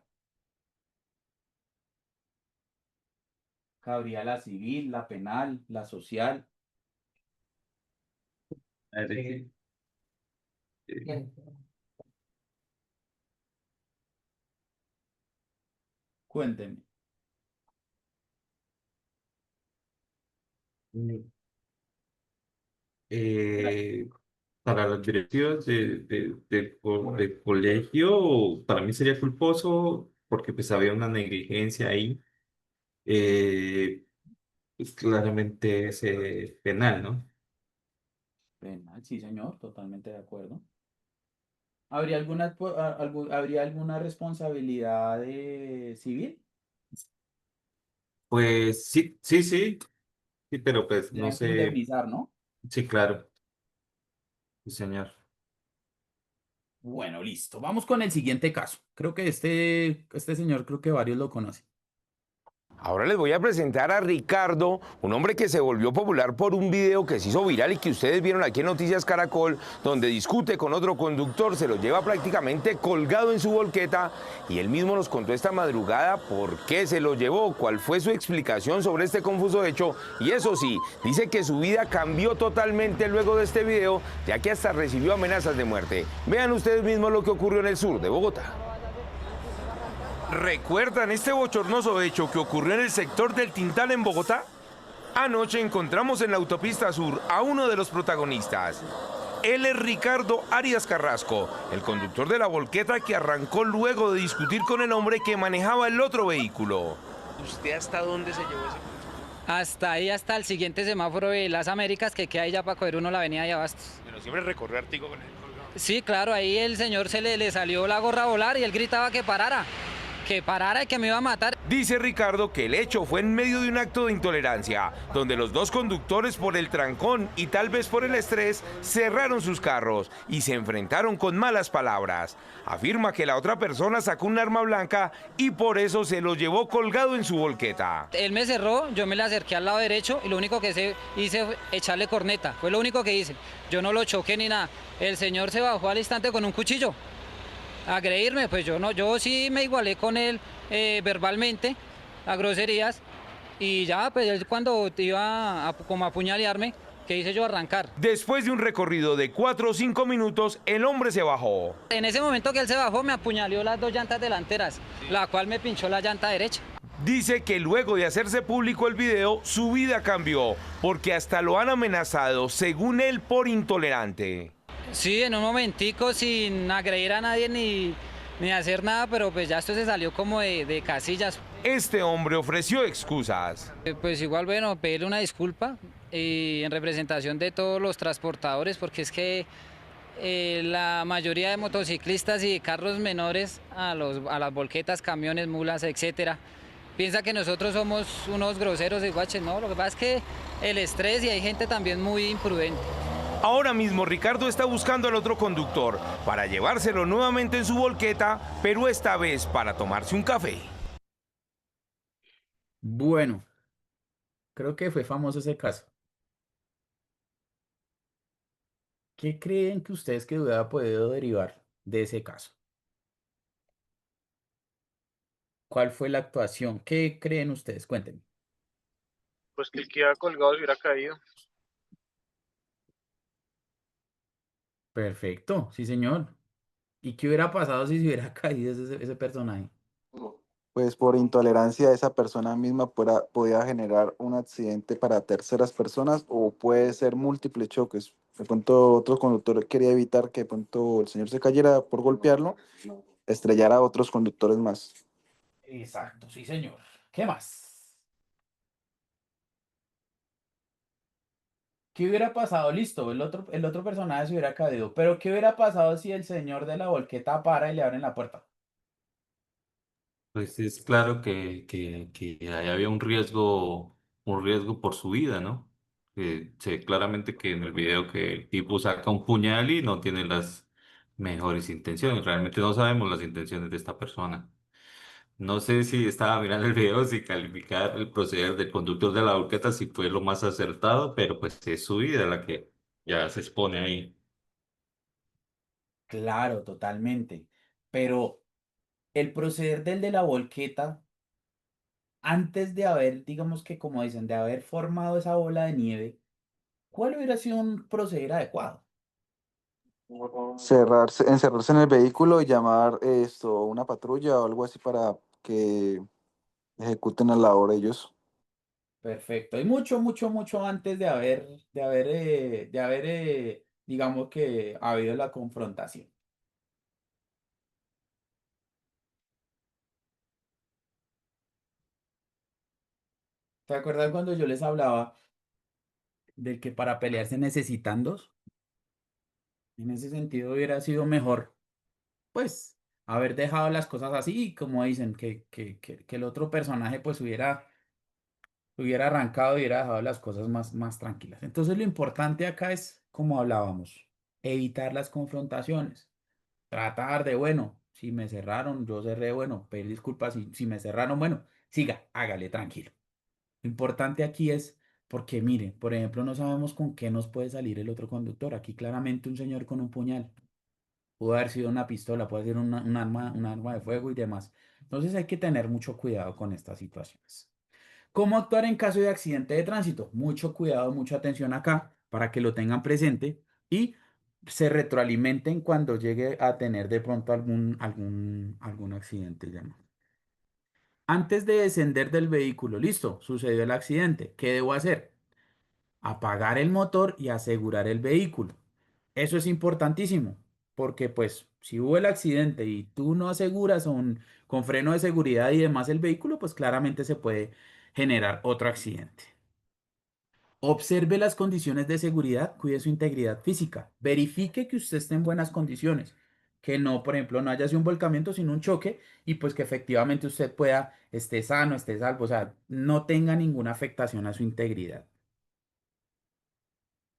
¿Cabría la civil, la penal, la social? A ver, Cuénteme. eh, para las directivas del colegio, para mí sería culposo porque pues había una negligencia ahí. Eh, pues claramente es penal, ¿no? Penal, sí, señor, totalmente de acuerdo. ¿Habría alguna responsabilidad civil? Pues sí, sí, sí, sí, pero pues no Tendrían que sé. indemnizar, ¿no? Sí, claro, sí, señor. Bueno, listo. Vamos con el siguiente caso. Creo que este señor, creo que varios lo conocen. Ahora les voy a presentar a Ricardo, un hombre que se volvió popular por un video que se hizo viral y que ustedes vieron aquí en Noticias Caracol, donde discute con otro conductor, se lo lleva prácticamente colgado en su volqueta y él mismo nos contó esta madrugada por qué se lo llevó, cuál fue su explicación sobre este confuso hecho y eso sí, dice que su vida cambió totalmente luego de este video, ya que hasta recibió amenazas de muerte. Vean ustedes mismos lo que ocurrió en el sur de Bogotá. ¿Recuerdan este bochornoso hecho que ocurrió en el sector del Tintal en Bogotá? Anoche encontramos en la autopista sur a uno de los protagonistas. Él es Ricardo Arias Carrasco, el conductor de la volqueta que arrancó luego de discutir con el hombre que manejaba el otro vehículo. ¿Usted hasta dónde se llevó ese? Hasta ahí, hasta el siguiente semáforo de las Américas, que queda ahí ya para coger uno la avenida de Abastos. Pero siempre recorrió Artigo con él colgado. Sí, claro, ahí el señor le salió la gorra a volar y él gritaba que parara y que me iba a matar. Dice Ricardo que el hecho fue en medio de un acto de intolerancia, donde los dos conductores por el trancón y tal vez por el estrés cerraron sus carros y se enfrentaron con malas palabras. Afirma que la otra persona sacó un arma blanca y por eso se lo llevó colgado en su volqueta. Él me cerró, yo me le acerqué al lado derecho y lo único que hice fue echarle corneta, fue lo único que hice. Yo no lo choqué ni nada. El señor se bajó al instante con un cuchillo a agredirme, pues yo no, yo sí me igualé con él verbalmente, a groserías, y ya, pues él cuando iba como a apuñalearme, ¿qué hice yo? Arrancar. Después de un recorrido de 4 o 5 minutos, el hombre se bajó. En ese momento que él se bajó, me apuñaleó las dos llantas delanteras, la cual me pinchó la llanta derecha. Dice que luego de hacerse público el video, su vida cambió, porque hasta lo han amenazado, según él, por intolerante. Sí, en un momentico, sin agredir a nadie ni hacer nada, pero pues ya esto se salió como de casillas. Este hombre ofreció excusas. Pues igual, bueno, pedirle una disculpa y en representación de todos los transportadores, porque es que la mayoría de motociclistas y de carros menores a las volquetas, camiones, mulas, etcétera, piensa que nosotros somos unos groseros y guaches. No, lo que pasa es que el estrés y hay gente también muy imprudente. Ahora mismo Ricardo está buscando al otro conductor para llevárselo nuevamente en su volqueta, pero esta vez para tomarse un café. Bueno, creo que fue famoso ese caso. ¿Qué creen que ustedes que hubiera podido derivar de ese caso? ¿Cuál fue la actuación? ¿Qué creen ustedes? Cuéntenme. Pues que el que iba colgado se hubiera caído. Perfecto, sí, señor. ¿Y qué hubiera pasado si se hubiera caído ese personaje? Pues por intolerancia esa persona misma podía generar un accidente para terceras personas o puede ser múltiples choques. De pronto otro conductor quería evitar que de pronto el señor se cayera por golpearlo, estrellara a otros conductores más. Exacto, sí, señor. ¿Qué más? ¿Qué hubiera pasado? Listo, el otro personaje se hubiera caído. Pero ¿qué hubiera pasado si el señor de la volqueta para y le abren la puerta? Pues es claro que ahí había un riesgo por su vida, ¿no? Se ve claramente que en el video que el tipo saca un puñal y no tiene las mejores intenciones. Realmente no sabemos las intenciones de esta persona. No sé si estaba mirando el video, si calificar el proceder del conductor de la volqueta, si fue lo más acertado, pero pues es su vida la que ya se expone ahí. Claro, totalmente. Pero el proceder del de la volqueta, antes de haber, digamos que como dicen, de haber formado esa bola de nieve, ¿cuál hubiera sido un proceder adecuado? Encerrarse en el vehículo y llamar una patrulla o algo así para que ejecuten la labor ellos. Perfecto. Y mucho, mucho, mucho antes de haber, digamos que habido la confrontación. ¿Te acuerdas cuando yo les hablaba de que para pelear se necesitan dos? En ese sentido hubiera sido mejor, pues, haber dejado las cosas así, como dicen, que el otro personaje pues hubiera arrancado y hubiera dejado las cosas más tranquilas. Entonces lo importante acá es, como hablábamos, evitar las confrontaciones. Tratar de, bueno, si me cerraron, yo cerré, bueno, pedir disculpas, si me cerraron, bueno, siga, hágale tranquilo. Lo importante aquí es, porque mire, por ejemplo, no sabemos con qué nos puede salir el otro conductor. Aquí claramente un señor con un puñal. Pudo haber sido una pistola, puede ser un arma de fuego y demás. Entonces hay que tener mucho cuidado con estas situaciones. ¿Cómo actuar en caso de accidente de tránsito? Mucho cuidado, mucha atención acá para que lo tengan presente y se retroalimenten cuando llegue a tener de pronto algún accidente. Antes de descender del vehículo, listo, sucedió el accidente. ¿Qué debo hacer? Apagar el motor y asegurar el vehículo. Eso es importantísimo, porque pues si hubo el accidente y tú no aseguras con freno de seguridad y demás el vehículo, pues claramente se puede generar otro accidente. Observe las condiciones de seguridad, cuide su integridad física, verifique que usted esté en buenas condiciones, que no, por ejemplo, no haya sido un volcamiento, sino un choque y pues que efectivamente usted esté sano, esté salvo, o sea, no tenga ninguna afectación a su integridad.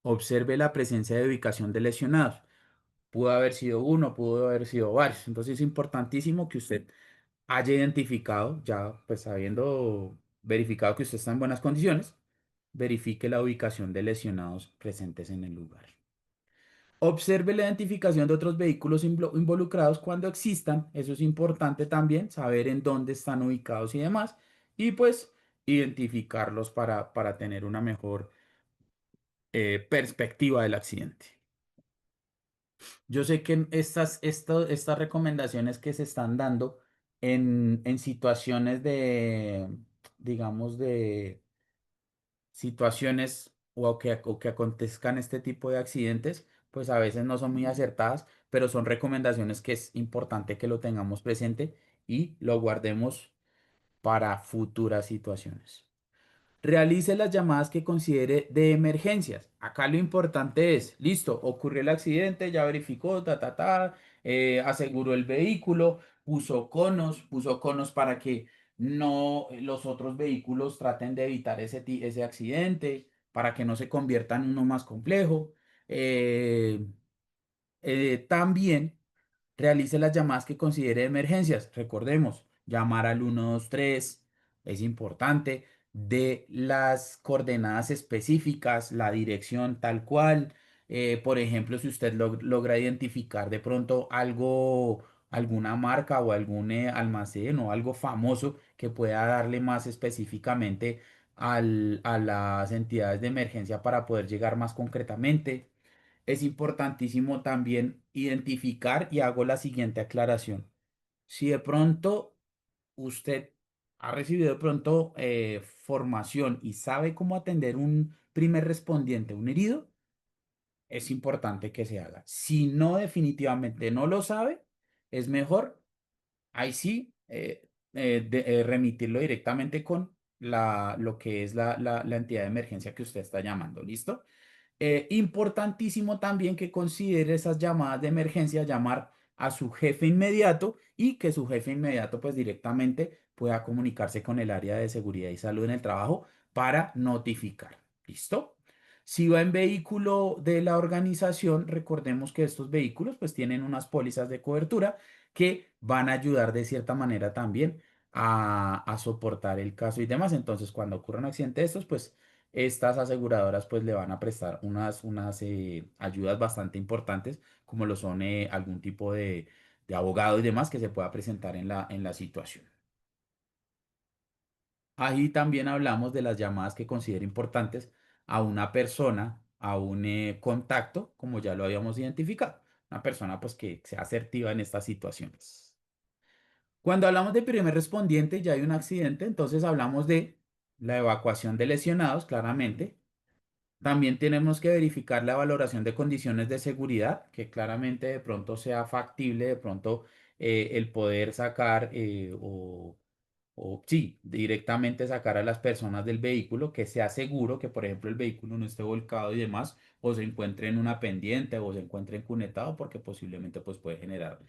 Observe la presencia de ubicación de lesionados. Pudo haber sido uno, pudo haber sido varios. Entonces es importantísimo que usted haya identificado, ya pues habiendo verificado que usted está en buenas condiciones, verifique la ubicación de lesionados presentes en el lugar. Observe la identificación de otros vehículos involucrados cuando existan. Eso es importante también, saber en dónde están ubicados y demás. Y pues identificarlos para tener una mejor perspectiva del accidente. Yo sé que estas recomendaciones que se están dando en situaciones digamos, de situaciones o que acontezcan este tipo de accidentes, pues a veces no son muy acertadas, pero son recomendaciones que es importante que lo tengamos presente y lo guardemos para futuras situaciones. Realice las llamadas que considere de emergencias. Acá lo importante es, listo, ocurrió el accidente, ya verificó, aseguró el vehículo, puso conos para que no los otros vehículos traten de evitar ese accidente, para que no se convierta en uno más complejo. Eh, También realice las llamadas que considere de emergencias. Recordemos, llamar al 123 es importante, de las coordenadas específicas, la dirección tal cual. Por ejemplo, si usted logra identificar de pronto alguna marca o algún almacén o algo famoso que pueda darle más específicamente a las entidades de emergencia para poder llegar más concretamente. Es importantísimo también identificar y hago la siguiente aclaración. Si de pronto usted ha recibido de pronto formación y sabe cómo atender un primer respondiente, un herido, es importante que se haga. Si no, definitivamente no lo sabe, es mejor, ahí sí, remitirlo directamente con lo que es la entidad de emergencia que usted está llamando. ¿Listo? Importantísimo también que considere esas llamadas de emergencia, llamar a su jefe inmediato y que su jefe inmediato pues directamente pueda comunicarse con el área de seguridad y salud en el trabajo para notificar. ¿Listo? Si va en vehículo de la organización, recordemos que estos vehículos pues tienen unas pólizas de cobertura que van a ayudar de cierta manera también a soportar el caso y demás. Entonces, cuando ocurra un accidente de estos, pues estas aseguradoras pues le van a prestar unas ayudas bastante importantes, como lo son algún tipo de abogado y demás que se pueda presentar en la situación. Ahí también hablamos de las llamadas que considero importantes a una persona, a un contacto, como ya lo habíamos identificado. Una persona pues que sea asertiva en estas situaciones. Cuando hablamos de primer respondiente, ya hay un accidente, entonces hablamos de la evacuación de lesionados, claramente. También tenemos que verificar la valoración de condiciones de seguridad, que claramente de pronto sea factible, de pronto el poder sacar o sí, directamente sacar a las personas del vehículo, que sea seguro, que por ejemplo el vehículo no esté volcado y demás, o se encuentre en una pendiente o se encuentre encunetado, porque posiblemente pues, puede generar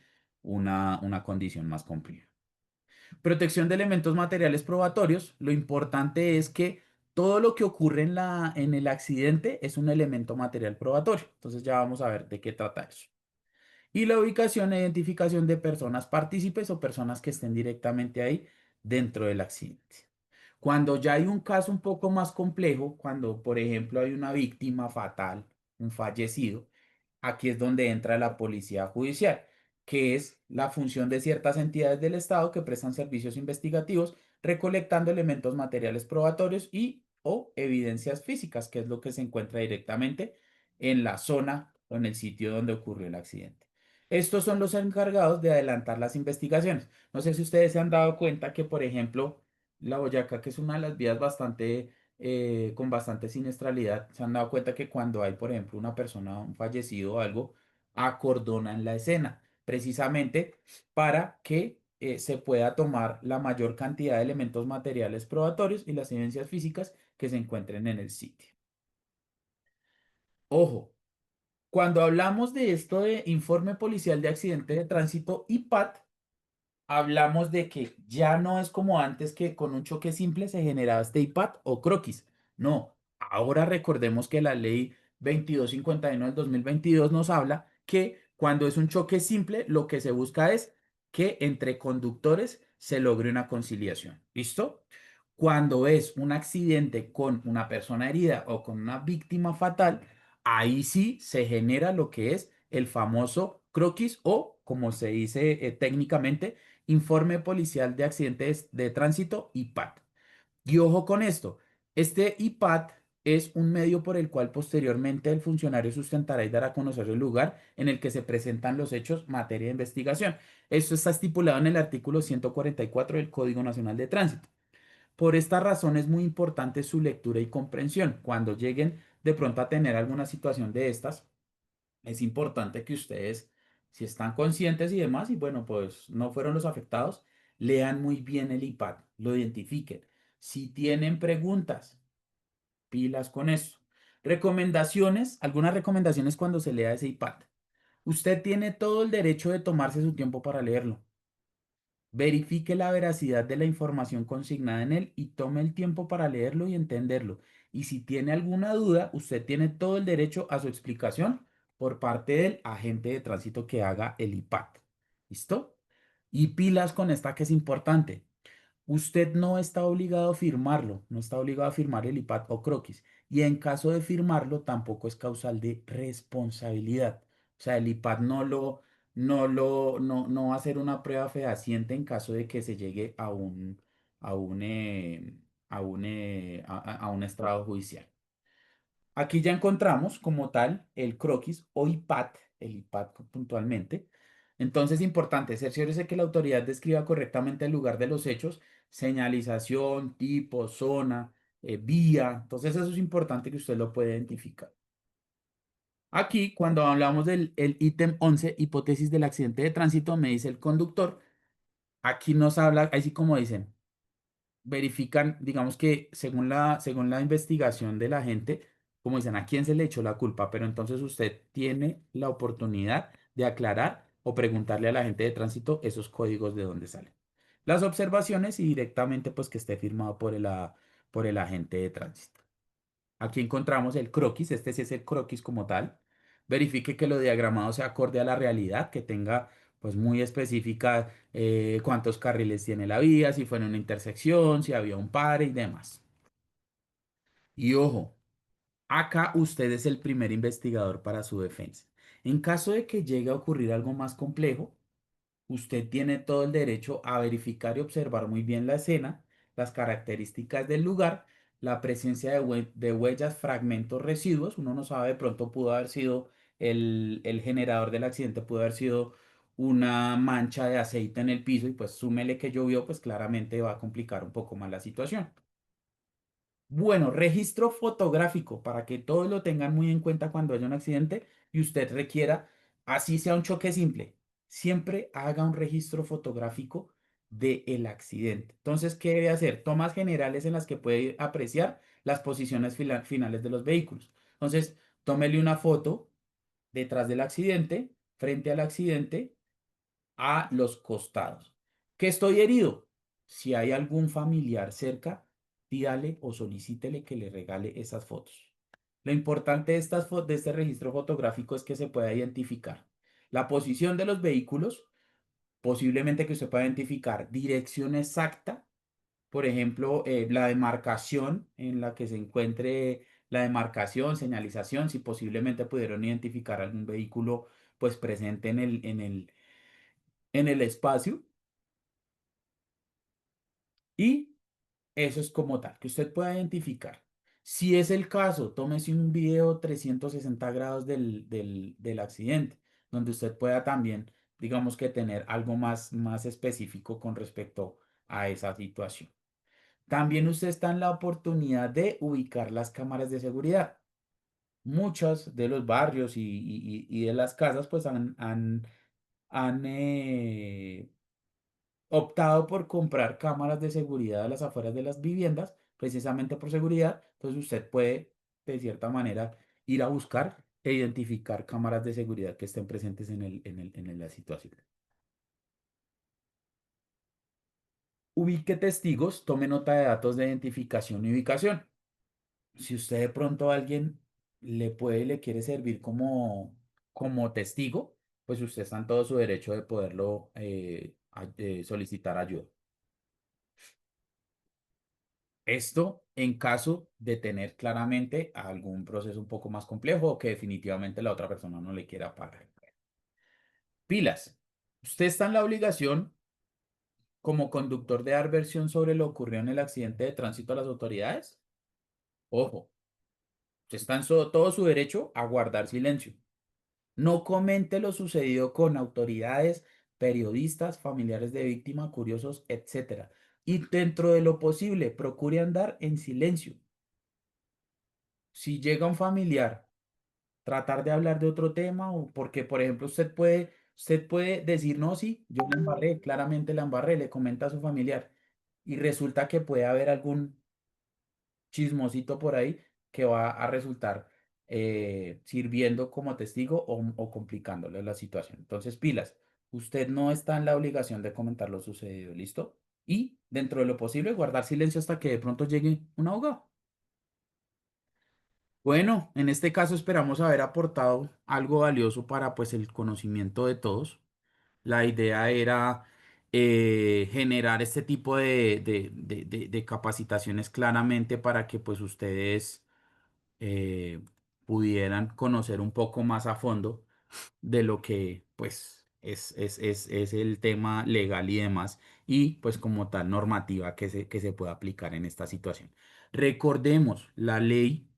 una condición más compleja. Protección de elementos materiales probatorios. Lo importante es que todo lo que ocurre en el accidente es un elemento material probatorio. Entonces ya vamos a ver de qué trata eso. Y la ubicación e identificación de personas partícipes o personas que estén directamente ahí dentro del accidente. Cuando ya hay un caso un poco más complejo, cuando por ejemplo hay una víctima fatal, un fallecido, aquí es donde entra la policía judicial, que es la función de ciertas entidades del Estado que prestan servicios investigativos, recolectando elementos materiales probatorios y o evidencias físicas, que es lo que se encuentra directamente en la zona o en el sitio donde ocurrió el accidente. Estos son los encargados de adelantar las investigaciones. No sé si ustedes se han dado cuenta que, por ejemplo, la Boyacá, que es una de las vías con bastante siniestralidad, se han dado cuenta que cuando hay, por ejemplo, una persona, un fallecido o algo, acordonan la escena, precisamente para que se pueda tomar la mayor cantidad de elementos materiales probatorios y las evidencias físicas que se encuentren en el sitio. Ojo, cuando hablamos de esto de informe policial de accidente de tránsito, IPAT, hablamos de que ya no es como antes que con un choque simple se generaba este IPAT o croquis. No, ahora recordemos que la ley 2251 del 2022 nos habla que cuando es un choque simple, lo que se busca es que entre conductores se logre una conciliación. ¿Listo? Cuando es un accidente con una persona herida o con una víctima fatal, ahí sí se genera lo que es el famoso croquis o, como se dice técnicamente, informe policial de accidentes de tránsito, IPAT. Y ojo con esto, este IPAT es un medio por el cual posteriormente el funcionario sustentará y dará a conocer el lugar en el que se presentan los hechos materia de investigación. Esto está estipulado en el artículo 144 del Código Nacional de Tránsito. Por esta razón es muy importante su lectura y comprensión. Cuando lleguen de pronto a tener alguna situación de estas, es importante que ustedes, si están conscientes y demás, y bueno, pues no fueron los afectados, lean muy bien el IPAD, lo identifiquen. Si tienen preguntas, pilas con eso. Recomendaciones, algunas recomendaciones cuando se lea ese IPAD. Usted tiene todo el derecho de tomarse su tiempo para leerlo. Verifique la veracidad de la información consignada en él y tome el tiempo para leerlo y entenderlo. Y si tiene alguna duda, usted tiene todo el derecho a su explicación por parte del agente de tránsito que haga el IPAT. ¿Listo? Y pilas con esta que es importante. Usted no está obligado a firmarlo, no está obligado a firmar el IPAT o croquis. Y en caso de firmarlo, tampoco es causal de responsabilidad. O sea, el IPAT no va a ser una prueba fehaciente en caso de que se llegue a un, a un estrado judicial. Aquí ya encontramos como tal el croquis o IPAT, el IPAT puntualmente. Entonces, importante, cerciórese que la autoridad describa correctamente el lugar de los hechos, señalización, tipo, zona, vía. Entonces, eso es importante que usted lo pueda identificar. Aquí, cuando hablamos del el ítem 11, hipótesis del accidente de tránsito, me dice el conductor, aquí nos habla, así como dicen, verifican, digamos que según la investigación de la gente, como dicen, a quién se le echó la culpa, pero entonces usted tiene la oportunidad de aclarar o preguntarle a la gente de tránsito esos códigos de dónde salen. Las observaciones y directamente pues que esté firmado por el agente de tránsito. Aquí encontramos el croquis, este sí es el croquis como tal. Verifique que lo diagramado sea acorde a la realidad, que tenga pues muy específica cuántos carriles tiene la vía, si fue en una intersección, si había un par y demás. Y ojo, acá usted es el primer investigador para su defensa. En caso de que llegue a ocurrir algo más complejo, usted tiene todo el derecho a verificar y observar muy bien la escena, las características del lugar, la presencia de huellas, fragmentos, residuos. Uno no sabe, de pronto pudo haber sido el generador del accidente, pudo haber sido una mancha de aceite en el piso y pues súmele que llovió, pues claramente va a complicar un poco más la situación. Bueno, registro fotográfico para que todos lo tengan muy en cuenta cuando haya un accidente y usted requiera, así sea un choque simple, siempre haga un registro fotográfico del accidente. Entonces, ¿qué debe hacer? Tomas generales en las que puede apreciar las posiciones finales de los vehículos. Entonces, tómele una foto detrás del accidente, frente al accidente a los costados. ¿Que estoy herido? Si hay algún familiar cerca, pídale o solicítele que le regale esas fotos. Lo importante de, de este registro fotográfico es que se pueda identificar la posición de los vehículos, posiblemente que usted pueda identificar dirección exacta, por ejemplo, la demarcación en la que se encuentre la demarcación, señalización, si posiblemente pudieron identificar algún vehículo pues presente en el espacio. Y eso es como tal, que usted pueda identificar. Si es el caso, tómese un video 360 grados del accidente, donde usted pueda también, digamos que tener algo más específico con respecto a esa situación. También usted está en la oportunidad de ubicar las cámaras de seguridad. Muchos de los barrios y de las casas pues han optado por comprar cámaras de seguridad a las afueras de las viviendas, precisamente por seguridad. Entonces usted puede, de cierta manera, ir a buscar e identificar cámaras de seguridad que estén presentes en la situación. Ubique testigos, tome nota de datos de identificación y ubicación. Si usted de pronto a alguien le quiere servir como testigo, pues usted está en todo su derecho de poderlo solicitar ayuda. Esto en caso de tener claramente algún proceso un poco más complejo o que definitivamente la otra persona no le quiera pagar. Pilas. Usted está en la obligación como conductor de dar versión sobre lo ocurrido en el accidente de tránsito a las autoridades. Ojo, usted está en todo su derecho a guardar silencio. No comente lo sucedido con autoridades, periodistas, familiares de víctima, curiosos, etcétera. Y dentro de lo posible, procure andar en silencio. Si llega un familiar, tratar de hablar de otro tema, o porque, por ejemplo, usted puede decir, no, sí, yo la embarré, claramente la embarré, le comenta a su familiar, y resulta que puede haber algún chismosito por ahí que va a resultar sirviendo como testigo o complicándole la situación. Entonces, pilas, usted no está en la obligación de comentar lo sucedido, ¿listo? Y dentro de lo posible, guardar silencio hasta que de pronto llegue un abogado. Bueno, en este caso esperamos haber aportado algo valioso para pues el conocimiento de todos. La idea era generar este tipo de capacitaciones claramente para que pues ustedes eh, pudieran conocer un poco más a fondo de lo que pues es el tema legal y demás y pues como tal normativa que se pueda aplicar en esta situación. Recordemos, la ley,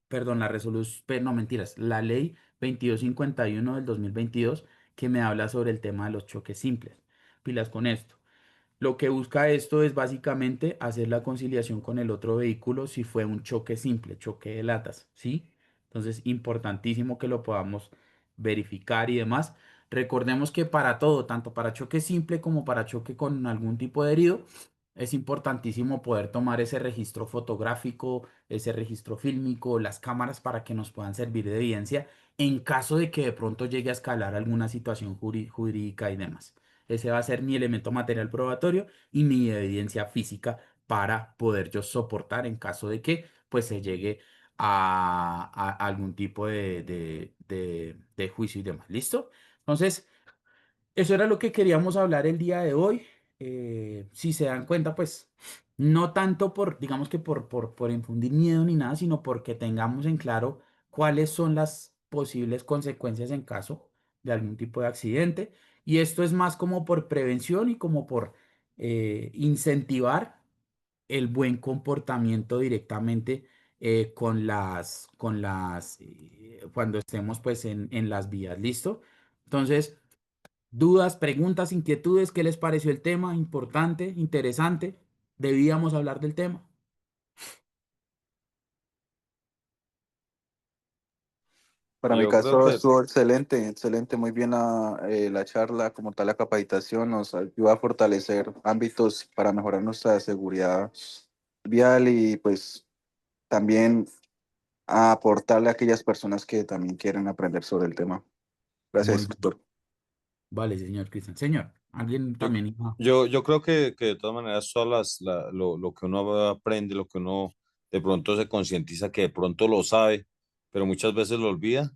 perdón, la resolución, no mentiras, la ley 2251 del 2022 que me habla sobre el tema de los choques simples. Pilas con esto. Lo que busca esto es básicamente hacer la conciliación con el otro vehículo si fue un choque simple, choque de latas, ¿sí? Entonces, importantísimo que lo podamos verificar y demás. Recordemos que para todo, tanto para choque simple como para choque con algún tipo de herido, es importantísimo poder tomar ese registro fotográfico, ese registro fílmico, las cámaras para que nos puedan servir de evidencia en caso de que de pronto llegue a escalar alguna situación jurídica y demás. Ese va a ser mi elemento material probatorio y mi evidencia física para poder yo soportar en caso de que pues se llegue a algún tipo de juicio y demás. ¿Listo? Entonces, eso era lo que queríamos hablar el día de hoy. Si se dan cuenta, pues no tanto por, digamos que por infundir miedo ni nada, sino porque tengamos en claro cuáles son las posibles consecuencias en caso de algún tipo de accidente. Y esto es más como por prevención y como por incentivar el buen comportamiento directamente cuando estemos pues en las vías. ¿Listo? Entonces... Dudas, preguntas, inquietudes, ¿qué les pareció el tema? Importante, interesante. Debíamos hablar del tema. Para mi Yo creo caso que estuvo excelente, excelente, muy bien la charla, como tal la capacitación nos ayuda a fortalecer ámbitos para mejorar nuestra seguridad vial y pues también a aportarle a aquellas personas que también quieren aprender sobre el tema. Muy Gracias, bien. doctor. Vale, señor Cristian. Señor, alguien Yo, también iba. yo creo que de todas maneras lo que uno aprende, lo que uno de pronto se concientiza que de pronto lo sabe, pero muchas veces lo olvida,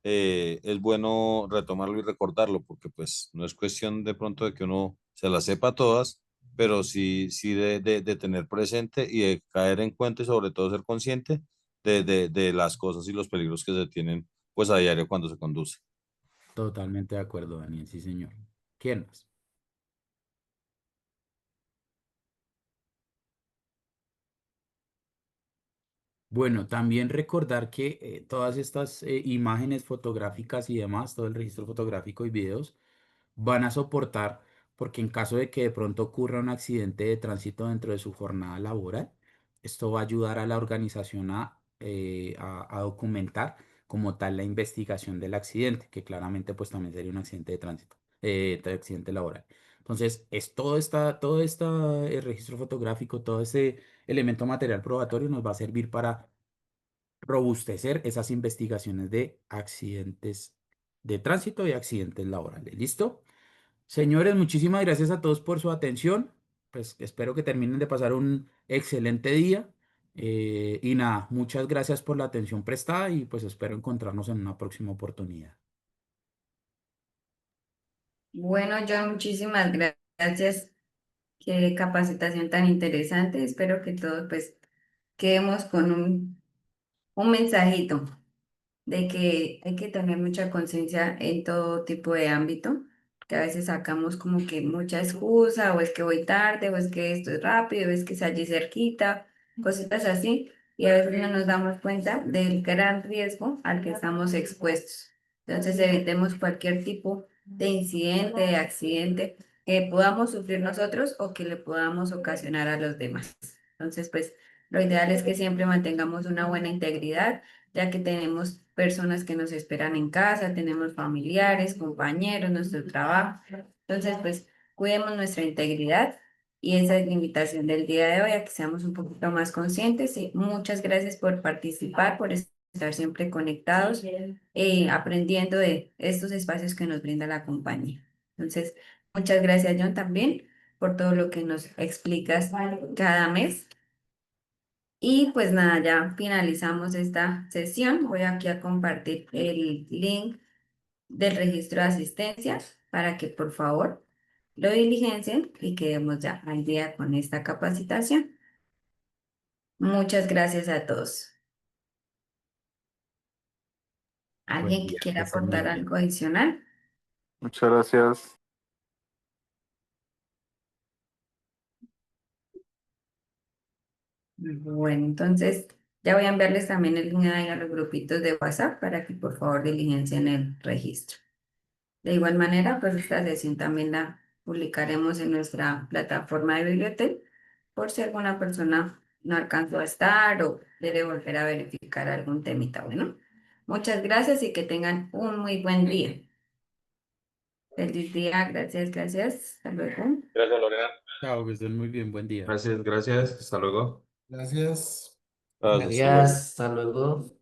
es bueno retomarlo y recordarlo, porque pues no es cuestión de pronto de que uno se las sepa todas, pero sí de tener presente y de caer en cuenta y sobre todo ser consciente de las cosas y los peligros que se tienen pues a diario cuando se conduce. Totalmente de acuerdo, Daniel. Sí, señor. ¿Quién más? Bueno, también recordar que todas estas imágenes fotográficas y demás, todo el registro fotográfico y videos, van a soportar, porque en caso de que de pronto ocurra un accidente de tránsito dentro de su jornada laboral, esto va a ayudar a la organización a documentar como tal la investigación del accidente, que claramente pues también sería un accidente de tránsito, de accidente laboral. Entonces, el registro fotográfico, todo ese elemento material probatorio nos va a servir para robustecer esas investigaciones de accidentes de tránsito y accidentes laborales. ¿Listo? Señores, muchísimas gracias a todos por su atención. Pues espero que terminen de pasar un excelente día. Y nada, muchas gracias por la atención prestada y pues espero encontrarnos en una próxima oportunidad. Bueno, John, muchísimas gracias. Qué capacitación tan interesante. Espero que todos pues quedemos con un mensajito de que hay que tener mucha conciencia en todo tipo de ámbito, que a veces sacamos como que mucha excusa, o es que voy tarde, o es que esto es rápido, o es que es allí cerquita, cositas así, y a veces no nos damos cuenta del gran riesgo al que estamos expuestos. Entonces evitemos cualquier tipo de incidente, de accidente que podamos sufrir nosotros o que le podamos ocasionar a los demás. Entonces, pues lo ideal es que siempre mantengamos una buena integridad ya que tenemos personas que nos esperan en casa, tenemos familiares, compañeros, nuestro trabajo. Entonces, pues cuidemos nuestra integridad y esa es la invitación del día de hoy, a que seamos un poquito más conscientes y muchas gracias por participar, por estar siempre conectados, aprendiendo de estos espacios que nos brinda la compañía. Entonces, muchas gracias, John, también por todo lo que nos explicas cada mes. Y pues nada, ya finalizamos esta sesión. Voy aquí a compartir el link del registro de asistencia para que por favor lo diligencien y quedemos ya al día con esta capacitación. Muchas gracias a todos. Buen ¿Alguien que día, que quiera estén muy aportar bien. algo adicional? Muchas gracias. Bueno, entonces ya voy a enviarles también el link ahí a los grupitos de WhatsApp para que por favor diligencien el registro. De igual manera, pues esta sesión también la publicaremos en nuestra plataforma de biblioteca por si alguna persona no alcanzó a estar o quiere volver a verificar algún temita. Bueno, muchas gracias y que tengan un muy buen día. Feliz día, gracias, gracias. Hasta luego. Gracias, Lorena. Chao, que estén muy bien, buen día. Gracias, gracias. Hasta luego. Gracias. Hasta luego. Gracias, hasta luego.